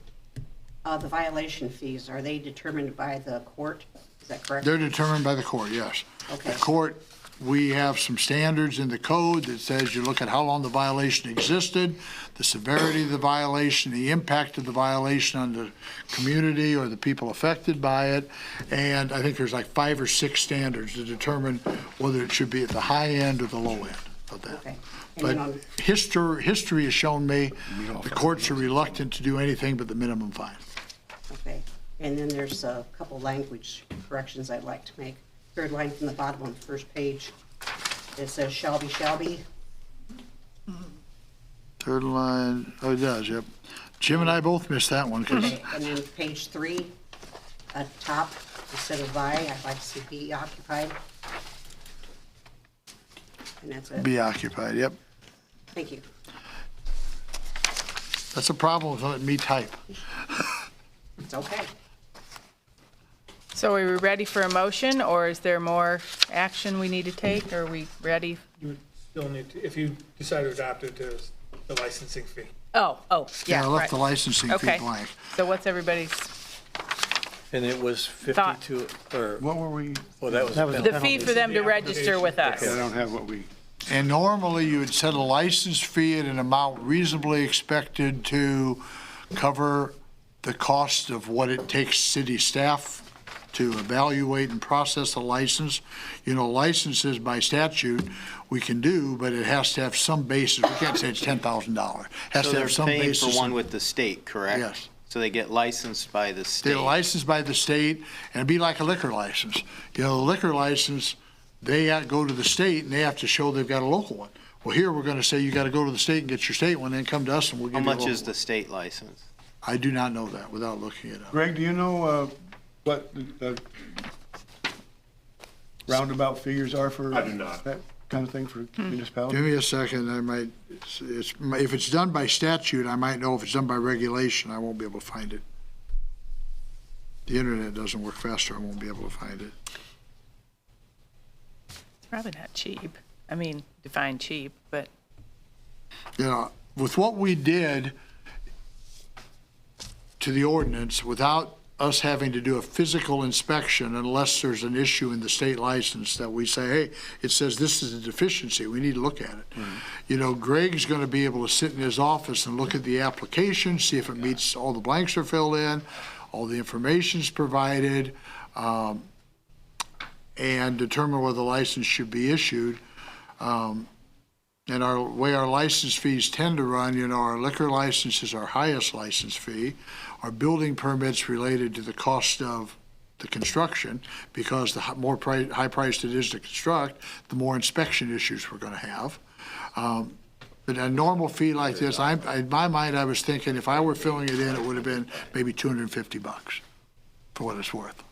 The violation fees, are they determined by the court? Is that correct? They're determined by the court, yes. Okay. The court, we have some standards in the code that says you look at how long the violation existed, the severity of the violation, the impact of the violation on the community or the people affected by it, and I think there's like 5 or 6 standards to determine whether it should be at the high end or the low end of that. Okay. But history has shown me the courts are reluctant to do anything but the minimum fine. Okay. And then there's a couple language corrections I'd like to make. Third line from the bottom on the first page. It says shall be. Third line, oh, it does, yep. Jim and I both missed that one. Okay. And then page 3, at top, instead of by, I'd like to see be occupied. And that's it. Be occupied, yep. Thank you. That's a problem with letting me type. It's okay. So are we ready for a motion, or is there more action we need to take? Are we ready? You would still need to, if you decide to adopt it, there's the licensing fee. Oh, Yeah, yeah, I left right. the licensing fee Okay. blank. So what's everybody's, And it was Thought. 52, or, What were we? well, that was. the fee for them to register with us? I don't have what we. And normally you would set a license fee at an amount reasonably expected to cover the cost of what it takes city staff to evaluate and process a license. Licenses by statute we can do, but it has to have some basis. We can't say it's $10,000. Has So to they're have some paying basis. for one with the state, correct? Yes. So they get licensed by the state? They're licensed by the state, and it'd be like a liquor license. The liquor license, they go to the state and they have to show they've got a local one. Well, here we're going to say you got to go to the state and get your state one, then come to us and we'll give How you a much local is the one. state license? I do not know that without looking it up. Greg, do you know what the roundabout figures are for? I do not. That kind of thing for municipalities? Give me a second, I might, if it's done by statute, I might know. If it's done by regulation, I won't be able to find it. The internet doesn't work faster, I won't be able to find it. It's probably not cheap. I mean, define cheap, but You know, with what we did to the ordinance, without us having to do a physical inspection unless there's an issue in the state license that we say, hey, it says this is a deficiency, we need to look at it. You know, Greg's gonna be able to sit in his office and look at the application, see if it meets, all the blanks are filled in, all the information's provided, and determine whether the license should be issued. And our way our license fees tend to run, you know, our liquor license is our highest license fee. Our building permits related to the cost of the construction, because the more high priced it is to construct, the more inspection issues we're gonna have. But a normal fee like this, in my mind, I was thinking if I were filling it in, it would have been maybe $250 for what it's worth.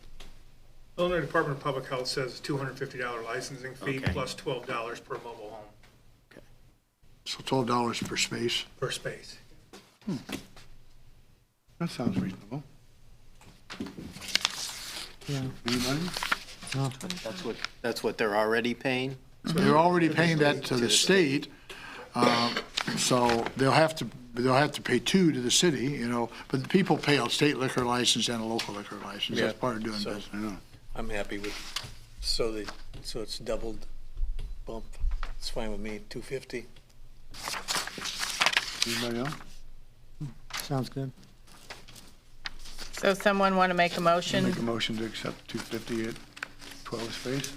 Illinois Department of Public Health says $250 licensing fee plus $12 per mobile home So $12 per space. per space. That sounds reasonable. Anybody? That's what they're already paying? They're already paying that to the state, so they'll have to pay two to the city, you know, but the people pay a state liquor license and a local liquor license. That's part of doing So- business. I'm happy with, so it's doubled bump. It's fine with me, 250. Anybody else? Sounds good. so someone want to make a motion? Make a motion to accept 250 at 12 space?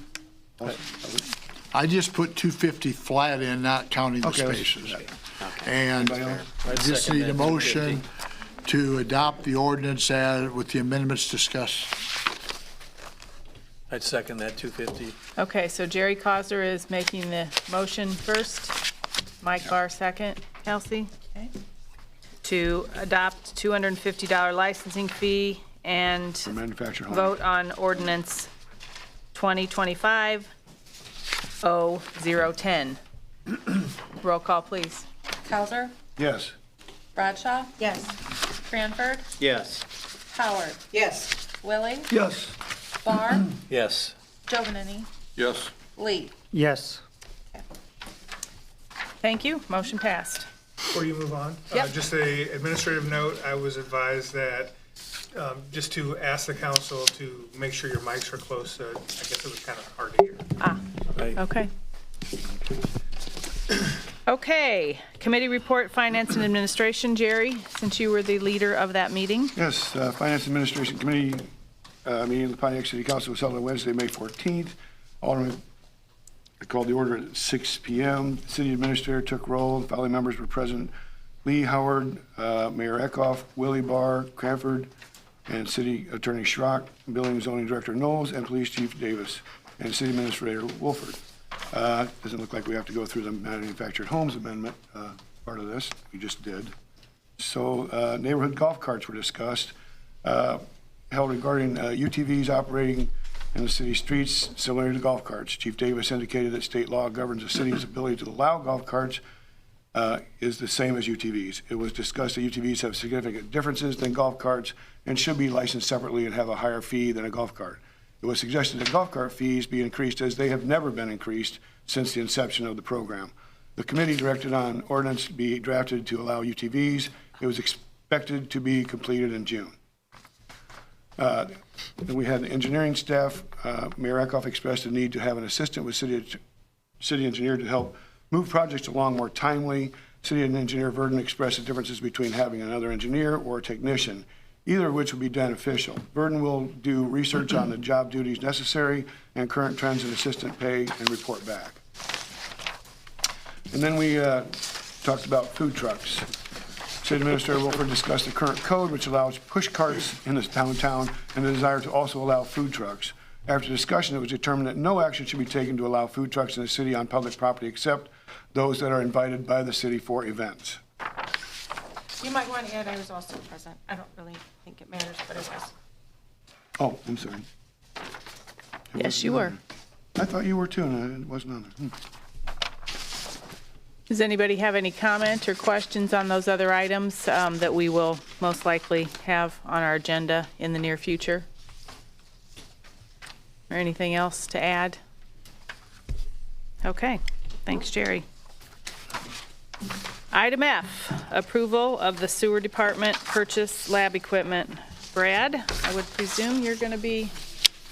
I just put 250 flat in, not counting the Okay, let's- spaces. And Anybody else? I just second need a that, motion to adopt the ordinance with the amendments discussed. I'd second that 250. Okay, so Jerry Cosner is making the motion first, Mike Barr second, Kelsey? Okay. To adopt $250 licensing fee and For manufactured homes. vote on ordinance 2025-010. Roll call, please. Cowser, Yes. Bradshaw, Yes. Cranford, Yes. Howard, Yes. Willie, Yes. Barr, Yes. Jovanini, Yes. Lee. Yes. Thank you, motion passed. Before you move on, Yep. just a administrative note, I was advised that, just to ask the council to make sure your mics are close, I guess it was kind of hard to hear. Right. Okay. Okay, committee report, Finance and Administration. Jerry, since you were the leader of that meeting. Yes, Finance Administration Committee meeting of the Pontiac City Council was held on Wednesday, May 14th. I called the order at 6 p.m. City Administrator took roll. The following members were present: Lee, Howard, Mayor Eckhoff, Willie Barr, Cranford, and City Attorney Schrock, Building and Zoning Director Knowles, and Police Chief Davis, and City Administrator Wolford. Doesn't look like we have to go through the manufactured homes amendment part of this. We just did. So neighborhood golf carts were discussed, held regarding UTVs operating in the city streets similar to golf carts. Chief Davis indicated that state law governs the city's ability to allow golf carts is the same as UTVs. It was discussed that UTVs have significant differences than golf carts and should be licensed separately and have a higher fee than a golf cart. It was suggested that golf cart fees be increased as they have never been increased since the inception of the program. The committee directed on ordinance to be drafted to allow UTVs. It was expected to be completed in June. Then we had engineering staff. Mayor Eckhoff expressed a need to have an assistant with city engineer to help move projects along more timely. City engineer Verdon expressed the differences between having another engineer or a technician, either of which would be beneficial. Verdon will do research on the job duties necessary and current trends in assistant pay and report back. And then we talked about food trucks. City Administrator Wolford discussed the current code, which allows push carts in the downtown, and the desire to also allow food trucks. After discussion, it was determined that no action should be taken to allow food trucks in the city on public property except those that are invited by the city for events. You might want to add, I was also present. I don't really think it matters, but it was. Oh, I'm sorry. Yes, you were. I thought you were too, and it wasn't on there. Does anybody have any comment or questions on those other items that we will most likely have on our agenda in the near future? Or anything else to add? Okay. Thanks, Jerry. Item F, approval of the sewer department purchase lab equipment. Brad, I would presume you're going to be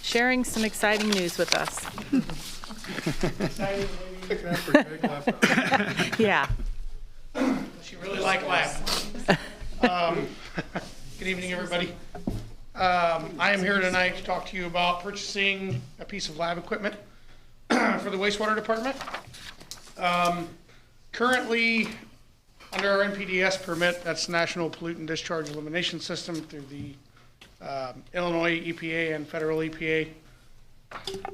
sharing some exciting news with us. Yeah. She really liked lab. Good evening, everybody. I am here tonight to talk to you about purchasing a piece of lab equipment for the wastewater department. Currently, under our NPDES permit, that's National Pollutant Discharge Elimination System through the Illinois EPA and federal EPA,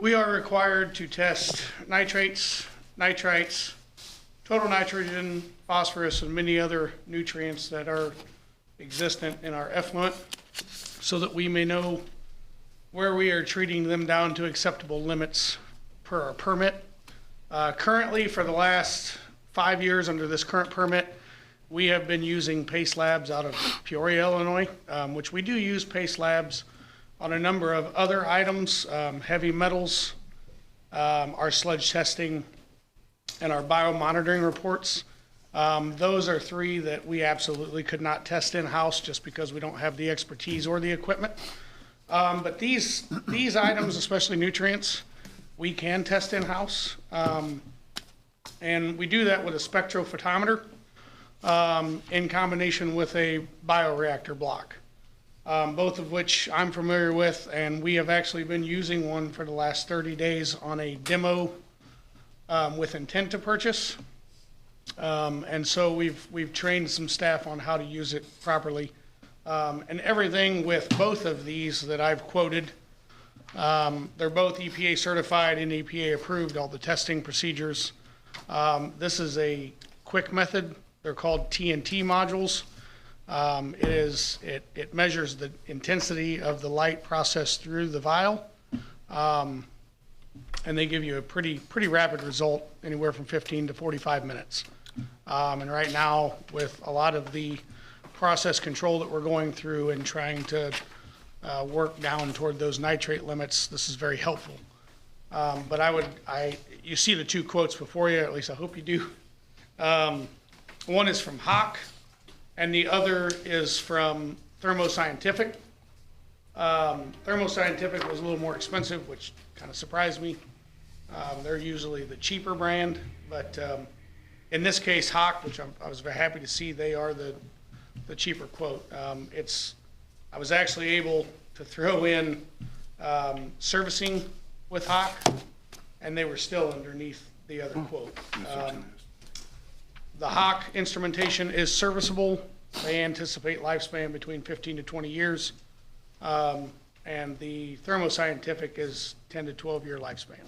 we are required to test nitrates, nitrites, total nitrogen, phosphorus, and many other nutrients that are existent in our effluent so that we may know where we are treating them down to acceptable limits per our permit. Currently, for the last 5 years under this current permit, we have been using PACE labs out of Peoria, Illinois, which we do use PACE labs on a number of other items, heavy metals, our sludge testing, and our biomonitoring reports. Those are 3 that we absolutely could not test in-house just because we don't have the expertise or the equipment. But these items, especially nutrients, we can test in-house. And we do that with a spectrophotometer in combination with a bioreactor block, both of which I'm familiar with, and we have actually been using one for the last 30 days on a demo with intent to purchase. And so we've trained some staff on how to use it properly. And everything with both of these that I've quoted, they're both EPA certified and EPA approved, all the testing procedures. This is a quick method. They're called TNT modules. It measures the intensity of the light processed through the vial. And they give you a pretty rapid result, anywhere from 15 to 45 minutes. And right now, with a lot of the process control that we're going through and trying to work down toward those nitrate limits, this is very helpful. But you see the 2 quotes before you, at least I hope you do. One is from Hawk, and the other is from Thermo Scientific. Thermo Scientific was a little more expensive, which kind of surprised me. They're usually the cheaper brand, but in this case, Hawk, which I was very happy to see, they are the cheaper quote. I was actually able to throw in servicing with Hawk, and they were still underneath the other quote. The Hawk instrumentation is serviceable. They anticipate lifespan between 15 to 20 years. And the Thermo Scientific is 10 to 12-year lifespan.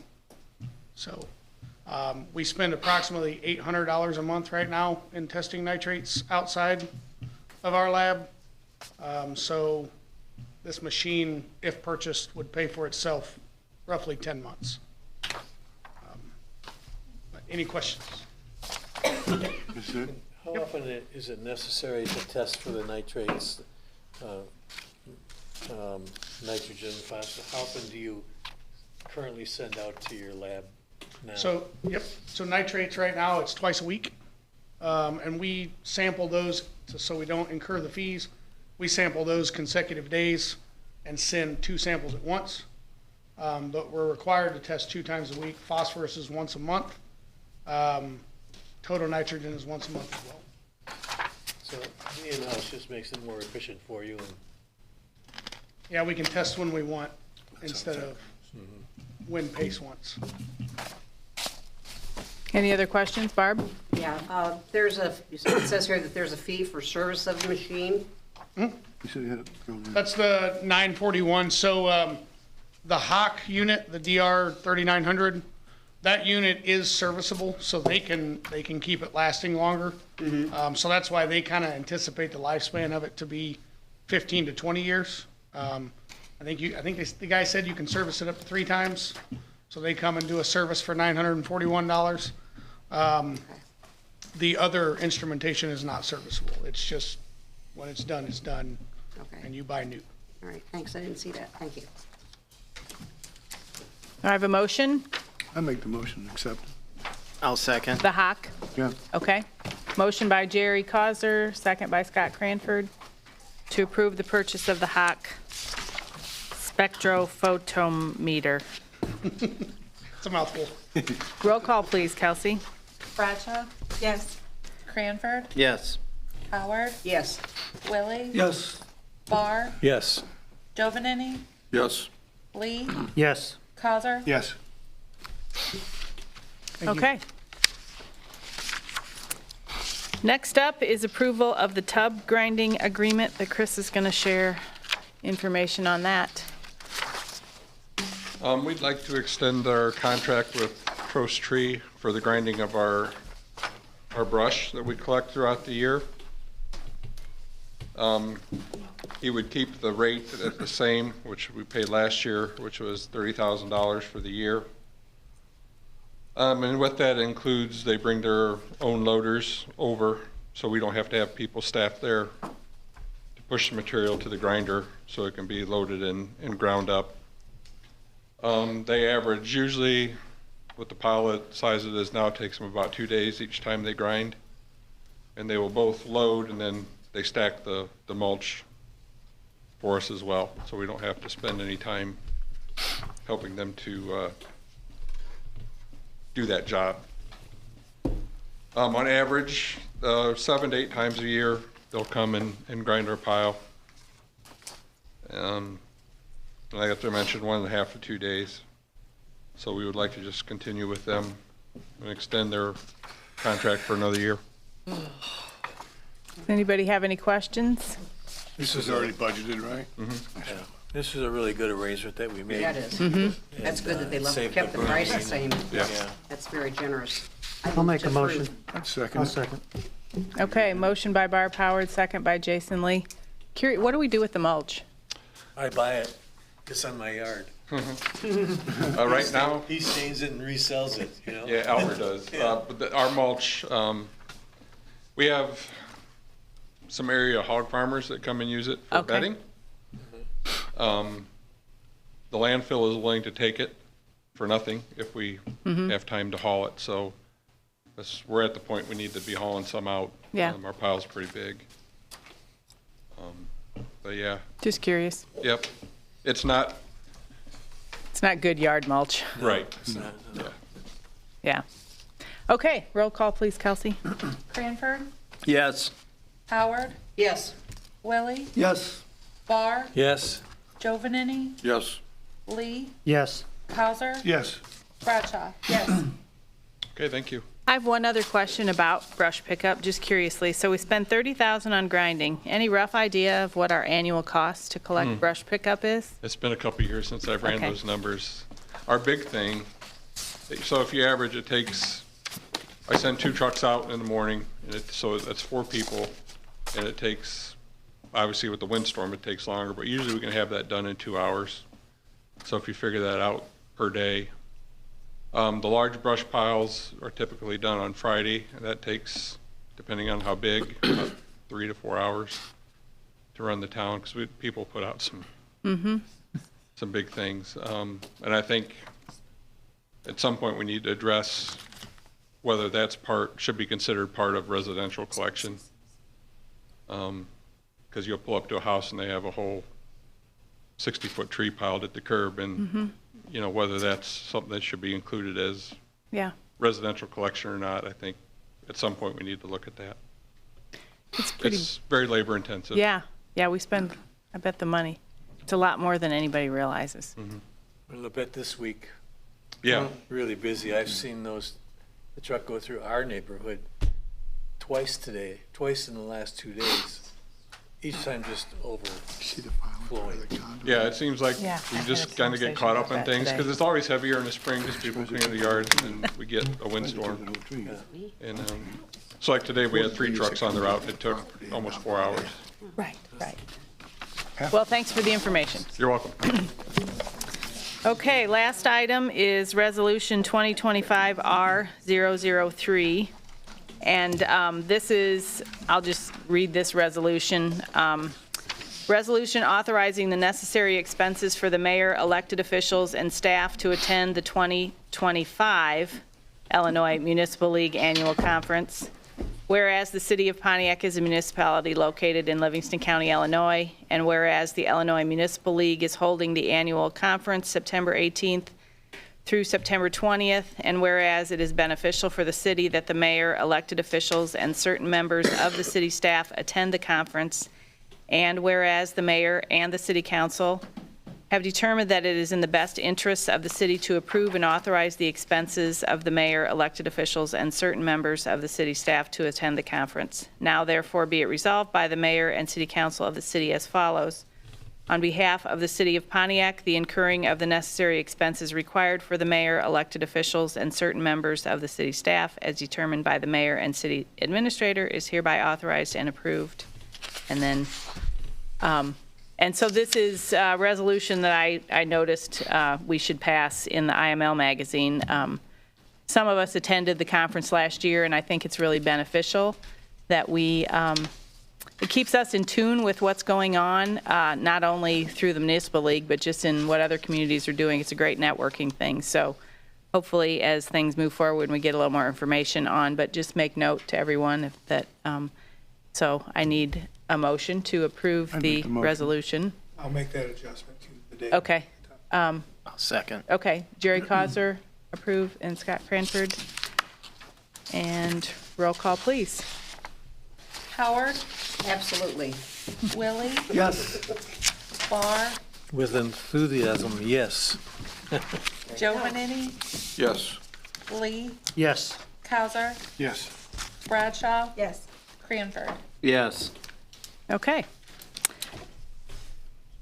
So we spend approximately $800 a month right now in testing nitrates outside of our lab. So this machine, if purchased, would pay for itself roughly 10 months. Any questions? How often is it necessary to test for the nitrates, nitrogen, phosphorus? How often do you currently send out to your lab now? So nitrates right now, it's twice a week. And we sample those so we don't incur the fees. We sample those consecutive days and send 2 samples at once. But we're required to test 2 times a week. Phosphorus is once a month. Total nitrogen is once a month as well. So in-house just makes it more efficient for you. And Yeah, we can test when we want instead of when PACE wants. Any other questions, Barb? Yeah, it says here that there's a fee for service of the machine. That's the 941. So the Hawk unit, the DR 3900, that unit is serviceable, so they can keep it lasting longer. So that's why they kind of anticipate the lifespan of it to be 15 to 20 years. I think the guy said you can service it up to 3 times. So they come and do a service for $941. The other instrumentation is not serviceable. It's just, when it's done, it's done. Okay. And you buy new. All right, thanks, I didn't see that, thank you. I have a motion. I make the motion, accept. I'll second. The Hawk? Yeah. Okay. Motion by Jerry Causer, second by Scott Cranford, to approve the purchase of the Hawk spectrophotometer. It's a mouthful. Roll call, please, Kelsey. Bradshaw, Yes. Cranford, Yes. Howard, Yes. Willie, Yes. Barr, Yes. Jovenini, Yes. Lee, Yes. Causer. Yes. Okay. Next up is approval of the tub grinding agreement that Chris is going to share information on that. We'd like to extend our contract with Trost Tree for the grinding of our brush that we collect throughout the year. He would keep the rate at the same, which we paid last year, which was $30,000 for the year. And what that includes, they bring their own loaders over, so we don't have to have people staffed there to push the material to the grinder so it can be loaded and ground up. They average usually, with the pile the size it is now, it takes them about 2 days each time they grind. And they will both load and then they stack the mulch for us as well, so we don't have to spend any time helping them to do that job. On average, 7 to 8 times a year, they'll come and grind our pile. And like I mentioned, 1.5 to 2 days. So we would like to just continue with them and extend their contract for another year. Does anybody have any questions? This is already budgeted, right? Yeah. This is a really good arrangement that we made. That is. That's good that they Saved kept the the price the burning. same. Yeah. That's very generous. I'll make a motion. Second. second. Okay, motion by Barb Howard, second by Jason Lee. What do we do with the mulch? I buy it. It's on my yard. Right now, He stains it and resells it, you know? yeah, Albert does. But our mulch, we have some area hog farmers that come and use it for Okay. bedding. The landfill is willing to take it for nothing if we have time to haul it. So we're at the point we need to be hauling some out. Yeah. Our pile's pretty big. But yeah, Just curious. yep. It's not It's not good yard mulch. right. It's not, no. Yeah. Okay, roll call, please, Kelsey. Cranford, Yes. Howard, Yes. Willie, Yes. Barr, Yes. Jovenini, Yes. Lee, Yes. Causer, Yes. Bradshaw. Yes. Okay, thank you. I have one other question about brush pickup, just curiously. So we spend $30,000 on grinding. Any rough idea of what our annual cost to collect brush pickup is? It's been a couple of years since I've ran Okay. those numbers. Our big thing, so if you average, it takes, I send 2 trucks out in the morning, and so that's 4 people, and it takes, obviously with the windstorm, it takes longer, but usually we can have that done in 2 hours. So if you figure that out per day. The large brush piles are typically done on Friday, and that takes, depending on how big, about 3 to 4 hours to run the town, because people put out some big things. And I think at some point we need to address whether that's should be considered part of residential collection. Because you'll pull up to a house and they have a whole 60-foot tree piled at the curb, and you know, whether that's something that should be included as Yeah, residential collection or not, I think at some point we need to look at that. it's pretty, It's very labor intensive. yeah, we spend, I bet the money. It's a lot more than anybody realizes. Well, I bet this week, Yeah, really busy. I've seen the truck go through our neighborhood twice today, twice in the last 2 days. Each time just overflowing. yeah, it seems like Yeah, we I had just a kind of get caught up in conversation about that things, today. because it's always heavier in the spring, because people clean the yards, and we get a windstorm. And so like today, we had 3 trucks on the route, and it took almost 4 hours. Right. Well, thanks for the information. You're welcome. Okay, last item is Resolution 2025 R003. And this is, I'll just read this resolution. Resolution authorizing the necessary expenses for the mayor, elected officials, and staff to attend the 2025 Illinois Municipal League Annual Conference. Whereas the city of Pontiac is a municipality located in Livingston County, Illinois, and whereas the Illinois Municipal League is holding the annual conference September 18th through September 20th, and whereas it is beneficial for the city that the mayor, elected officials, and certain members of the city staff attend the conference, and whereas the mayor and the city council have determined that it is in the best interests of the city to approve and authorize the expenses of the mayor, elected officials, and certain members of the city staff to attend the conference. Now therefore be it resolved by the mayor and city council of the city as follows. On behalf of the city of Pontiac, the incurring of the necessary expenses required for the mayor, elected officials, and certain members of the city staff as determined by the mayor and city administrator is hereby authorized and approved. And then, and so this is a resolution that I noticed we should pass in the IML magazine. Some of us attended the conference last year, and I think it's really beneficial that we, it keeps us in tune with what's going on, not only through the municipal league, but just in what other communities are doing. It's a great networking thing. So hopefully as things move forward, we get a little more information on, but just make note to everyone that, so I need a motion to approve the resolution. I'll make that adjustment to the date. Okay. I'll second. Okay, Jerry Causer, approve, and Scott Cranford. And roll call, please. Howard, Absolutely. Willie, Yes. Barr, With enthusiasm, yes. Joe Vanini, Yes. Lee, Yes. Cowser, Yes. Bradshaw, Yes. Cranford. Yes. Okay.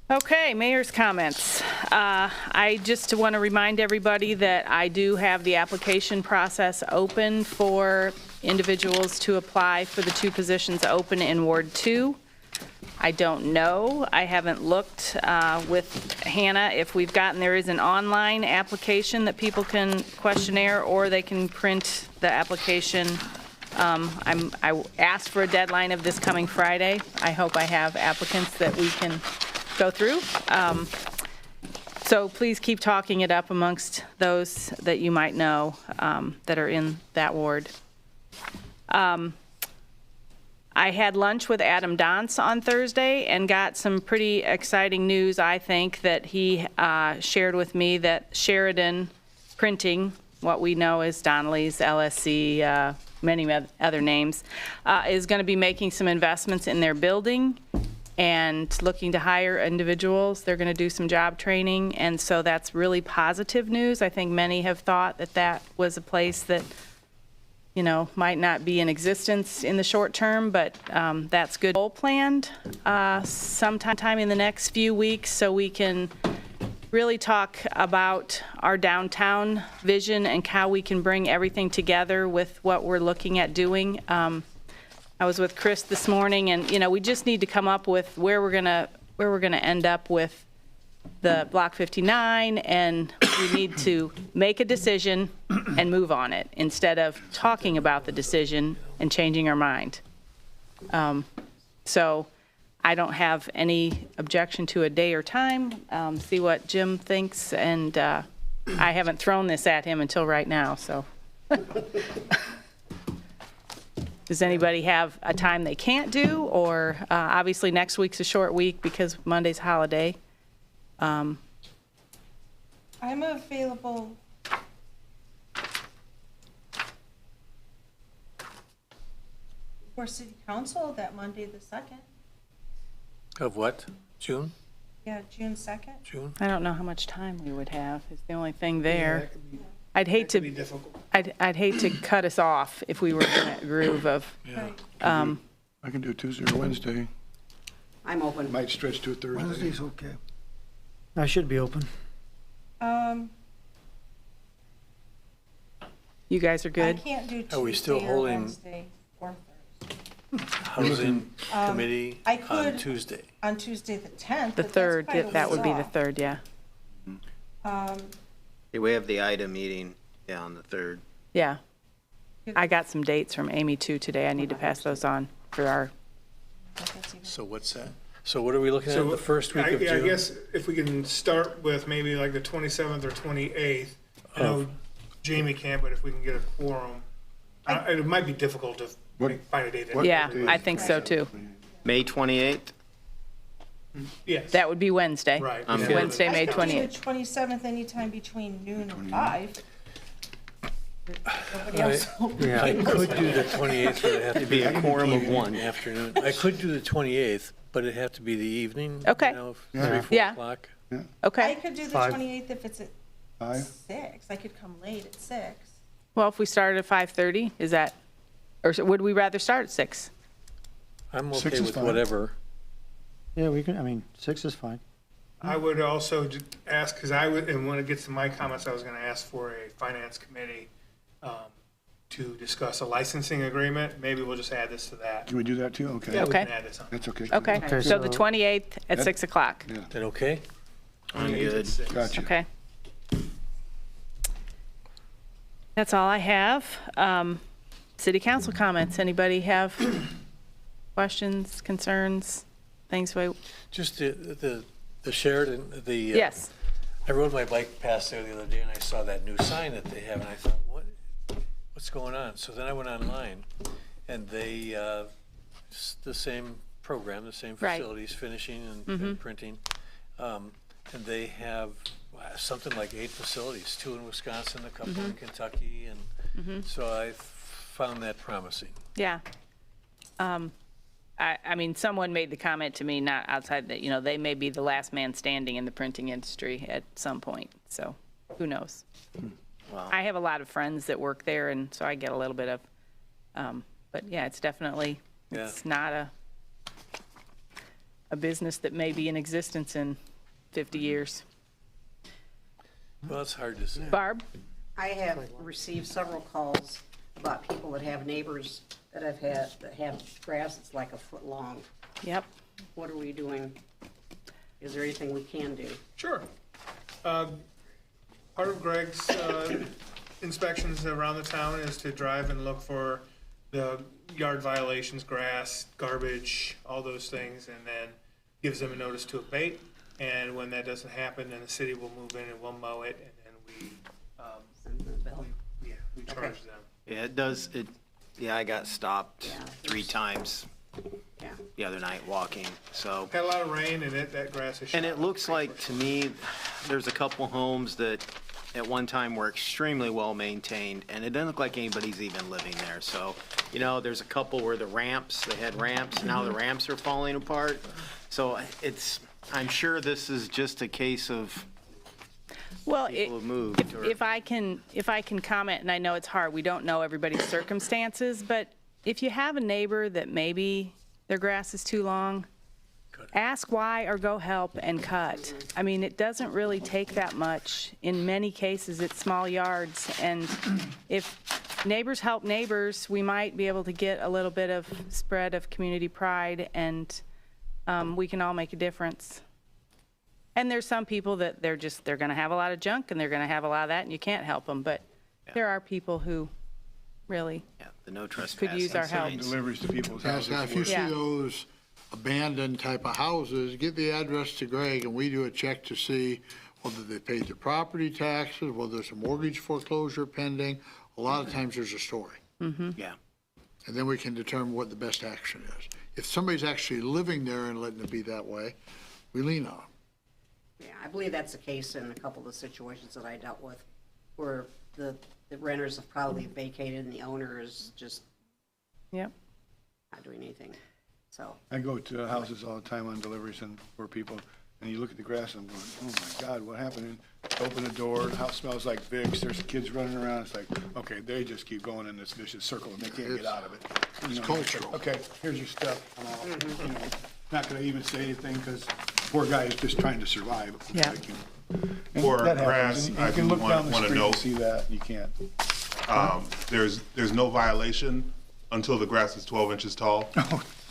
Okay, mayor's comments. I just want to remind everybody that I do have the application process open for individuals to apply for the 2 positions open in Ward 2. I don't know. I haven't looked with Hannah if we've gotten, there is an online application that people can questionnaire, or they can print the application. I asked for a deadline of this coming Friday. I hope I have applicants that we can go through. So please keep talking it up amongst those that you might know that are in that ward. I had lunch with Adam Dance on Thursday and got some pretty exciting news, I think, that he shared with me that Sheridan Printing, what we know as Donnelly's, LSC, many other names, is going to be making some investments in their building and looking to hire individuals. They're going to do some job training, and so that's really positive news. I think many have thought that that was a place that, you know, might not be in existence in the short term, but that's good. Goal planned sometime in the next few weeks so we can really talk about our downtown vision and how we can bring everything together with what we're looking at doing. I was with Chris this morning, and you know, we just need to come up with where we're gonna end up with the Block 59, and we need to make a decision and move on it instead of talking about the decision and changing our mind. So I don't have any objection to a day or time. See what Jim thinks, and I haven't thrown this at him until right now, so. Does anybody have a time they can't do? Or obviously next week's a short week because Monday's a holiday. I'm available. For city council that Monday the 2nd. Of what? June? Yeah, June 2nd. June? I don't know how much time we would have, is the only thing there. I'd hate That could be to, difficult. I'd hate to cut us off if we were in that groove of, I can do Tuesday or Wednesday. I'm open. Might stretch to a Thursday. Wednesday's okay. I should be open. you guys are I good? can't do Are we still Tuesday or holding- Wednesday or Thursday. Housing Committee I on could- Tuesday. On Tuesday the 10th. The but that's 3rd, quite a that would ways be the off. 3rd, yeah. Yeah, we have the IDA meeting, yeah, on the 3rd. Yeah. I got some dates from Amy too today. I need to pass those on for our, So what's that? So what are we looking at, the first week of I June? guess if we can start with maybe like the 27th or 28th. I know Jamie can't, but if we can get a quorum, it might be difficult to find a date. Yeah, I think so too. May 28th? Yes. That would be Wednesday. Right. Wednesday, May I could do 28th. the 27th anytime between noon and 5. Nobody else will be I able could to. do the 28th, but it'd have to It'd be a quorum of one. afternoon. I could do the 28th, but it'd have to be the evening. Okay. You know, 3, 4 Yeah. o'clock. I Okay. could do the 5. 28th if it's at 5? 6. I could come late at 6. Well, if we started at 5:30, is that, or would we rather start at 6? I'm 6 okay is with fine. whatever. Yeah, we can, I mean, 6 is fine. I would also ask, because I would, and when it gets to my comments, I was going to ask for a finance committee to discuss a licensing agreement. Maybe we'll just add this to that. Can we do that too? Okay. Yeah, we Okay. can add this on. That's okay. Okay, Okay, so the so- 28th at 6 o'clock. Yeah, Is that okay? I'm good. gotcha. Okay. That's all I have. City council comments. Anybody have questions, concerns, things we, Just the Sheridan, the. yes. I rode my bike past there the other day and I saw that new sign that they have and I thought, what's going on? So then I went online and they, the same program, the same Right. facilities, finishing and printing. And they have something like 8 facilities, 2 in Wisconsin, a couple in Kentucky. And so I found that promising. Yeah. I mean, someone made the comment to me, not outside that, they may be the last man standing in the printing industry at some point, so who knows? Wow. I have a lot of friends that work there, and so I get a little bit of, but yeah, it's definitely, it's not a business that may be in existence in 50 years. Well, it's hard to say. Barb? I have received several calls about people that have neighbors that have grass that's like a foot long. Yep. What are we doing? Is there anything we can do? Sure. Part of Greg's inspections around the town is to drive and look for the yard violations, grass, garbage, all those things, and then gives them a notice to abate. And when that doesn't happen, then the city will move in and we'll mow it, and then we charge them. Yeah, it does, I got stopped Yeah. 3 times Yeah. the other night walking, so. Had a lot of rain and that grass is. And it looks like, to me, there's a couple homes that at one time were extremely well maintained, and it doesn't look like anybody's even living there. So, there's a couple where they had ramps, now the ramps are falling apart. So I'm sure this is just a case of Well, people have moved. or- if I can comment, and I know it's hard, we don't know everybody's circumstances, but if you have a neighbor that maybe their grass is too long, ask why or go help and cut. I mean, it doesn't really take that much. In many cases, it's small yards, and if neighbors help neighbors, we might be able to get a little bit of spread of community pride, and we can all make a difference. And there's some people that they're going to have a lot of junk and they're going to have a lot of that and you can't help them. But there are people who really Yeah, the no trespassing. could use our help. signs. Deliveries to people's Yes, houses. now, if you see Yeah. those abandoned type of houses, give the address to Greg, and we do a check to see whether they paid their property taxes, whether there's a mortgage foreclosure pending. A lot of times there's a story. Yeah. And then we can determine what the best action is. If somebody's actually living there and letting it be that way, we lean on them. Yeah, I believe that's the case in a couple of the situations that I dealt with, where the renters have probably vacated and the owner is just Yep. not doing anything. So, I go to houses all the time on deliveries and for people, and you look at the grass and I'm going, oh my God, what happened? And open the door, the house smells like Vicks, there's kids running around. It's like, okay, they just keep going in this vicious circle and they can't get out of it. It's It's cultural. like, okay, here's your stuff. Not gonna even say anything because poor guy is just trying to survive. Yeah. And For that happens. grass, And I you can do look down the wanna street note- and see that, you can't. There's no violation until the grass is 12 inches tall.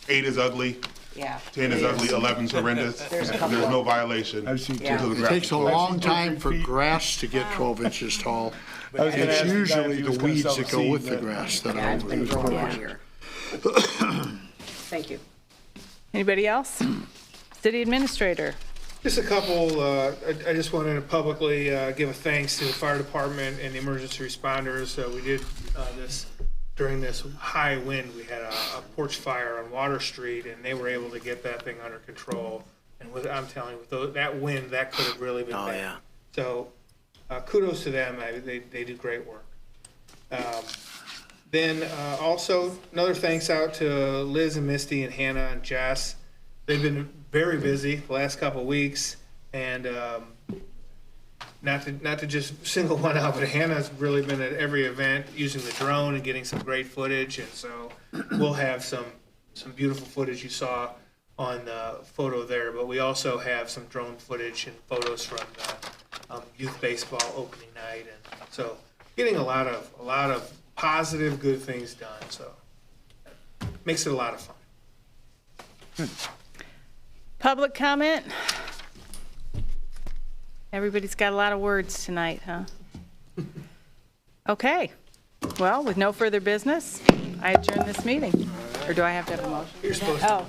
8 is ugly, yeah. 10 is ugly, 11 is horrendous. There's a There's couple no of- violation I've seen until the It grass is takes a 12. long time for grass to get 12 inches tall. I was gonna It's ask the guy if usually he the was gonna weeds sell that the go seed, with the but- grass that Yeah, are it's been over. growing out here. Thank you. Anybody else? City administrator. Just a couple, I just wanted to publicly give a thanks to the fire department and the emergency responders. We did this during this high wind. We had a porch fire on Water Street, and they were able to get that thing under control. And I'm telling you, with that wind, that could have really been bad. yeah. So kudos to them. They do great work. Then also, another thanks out to Liz and Misty and Hannah and Jess. They've been very busy the last couple of weeks, and not to just single one out, but Hannah's really been at every event using the drone and getting some great footage, and so we'll have some beautiful footage you saw on the photo there, but we also have some drone footage and photos from the youth baseball opening night, and so getting a lot of positive, good things done, so makes it a lot of fun. Public comment? Everybody's got a lot of words tonight, huh? Okay. Well, with no further business, I adjourn this meeting. Or do I have to have a motion? You're supposed to. Oh.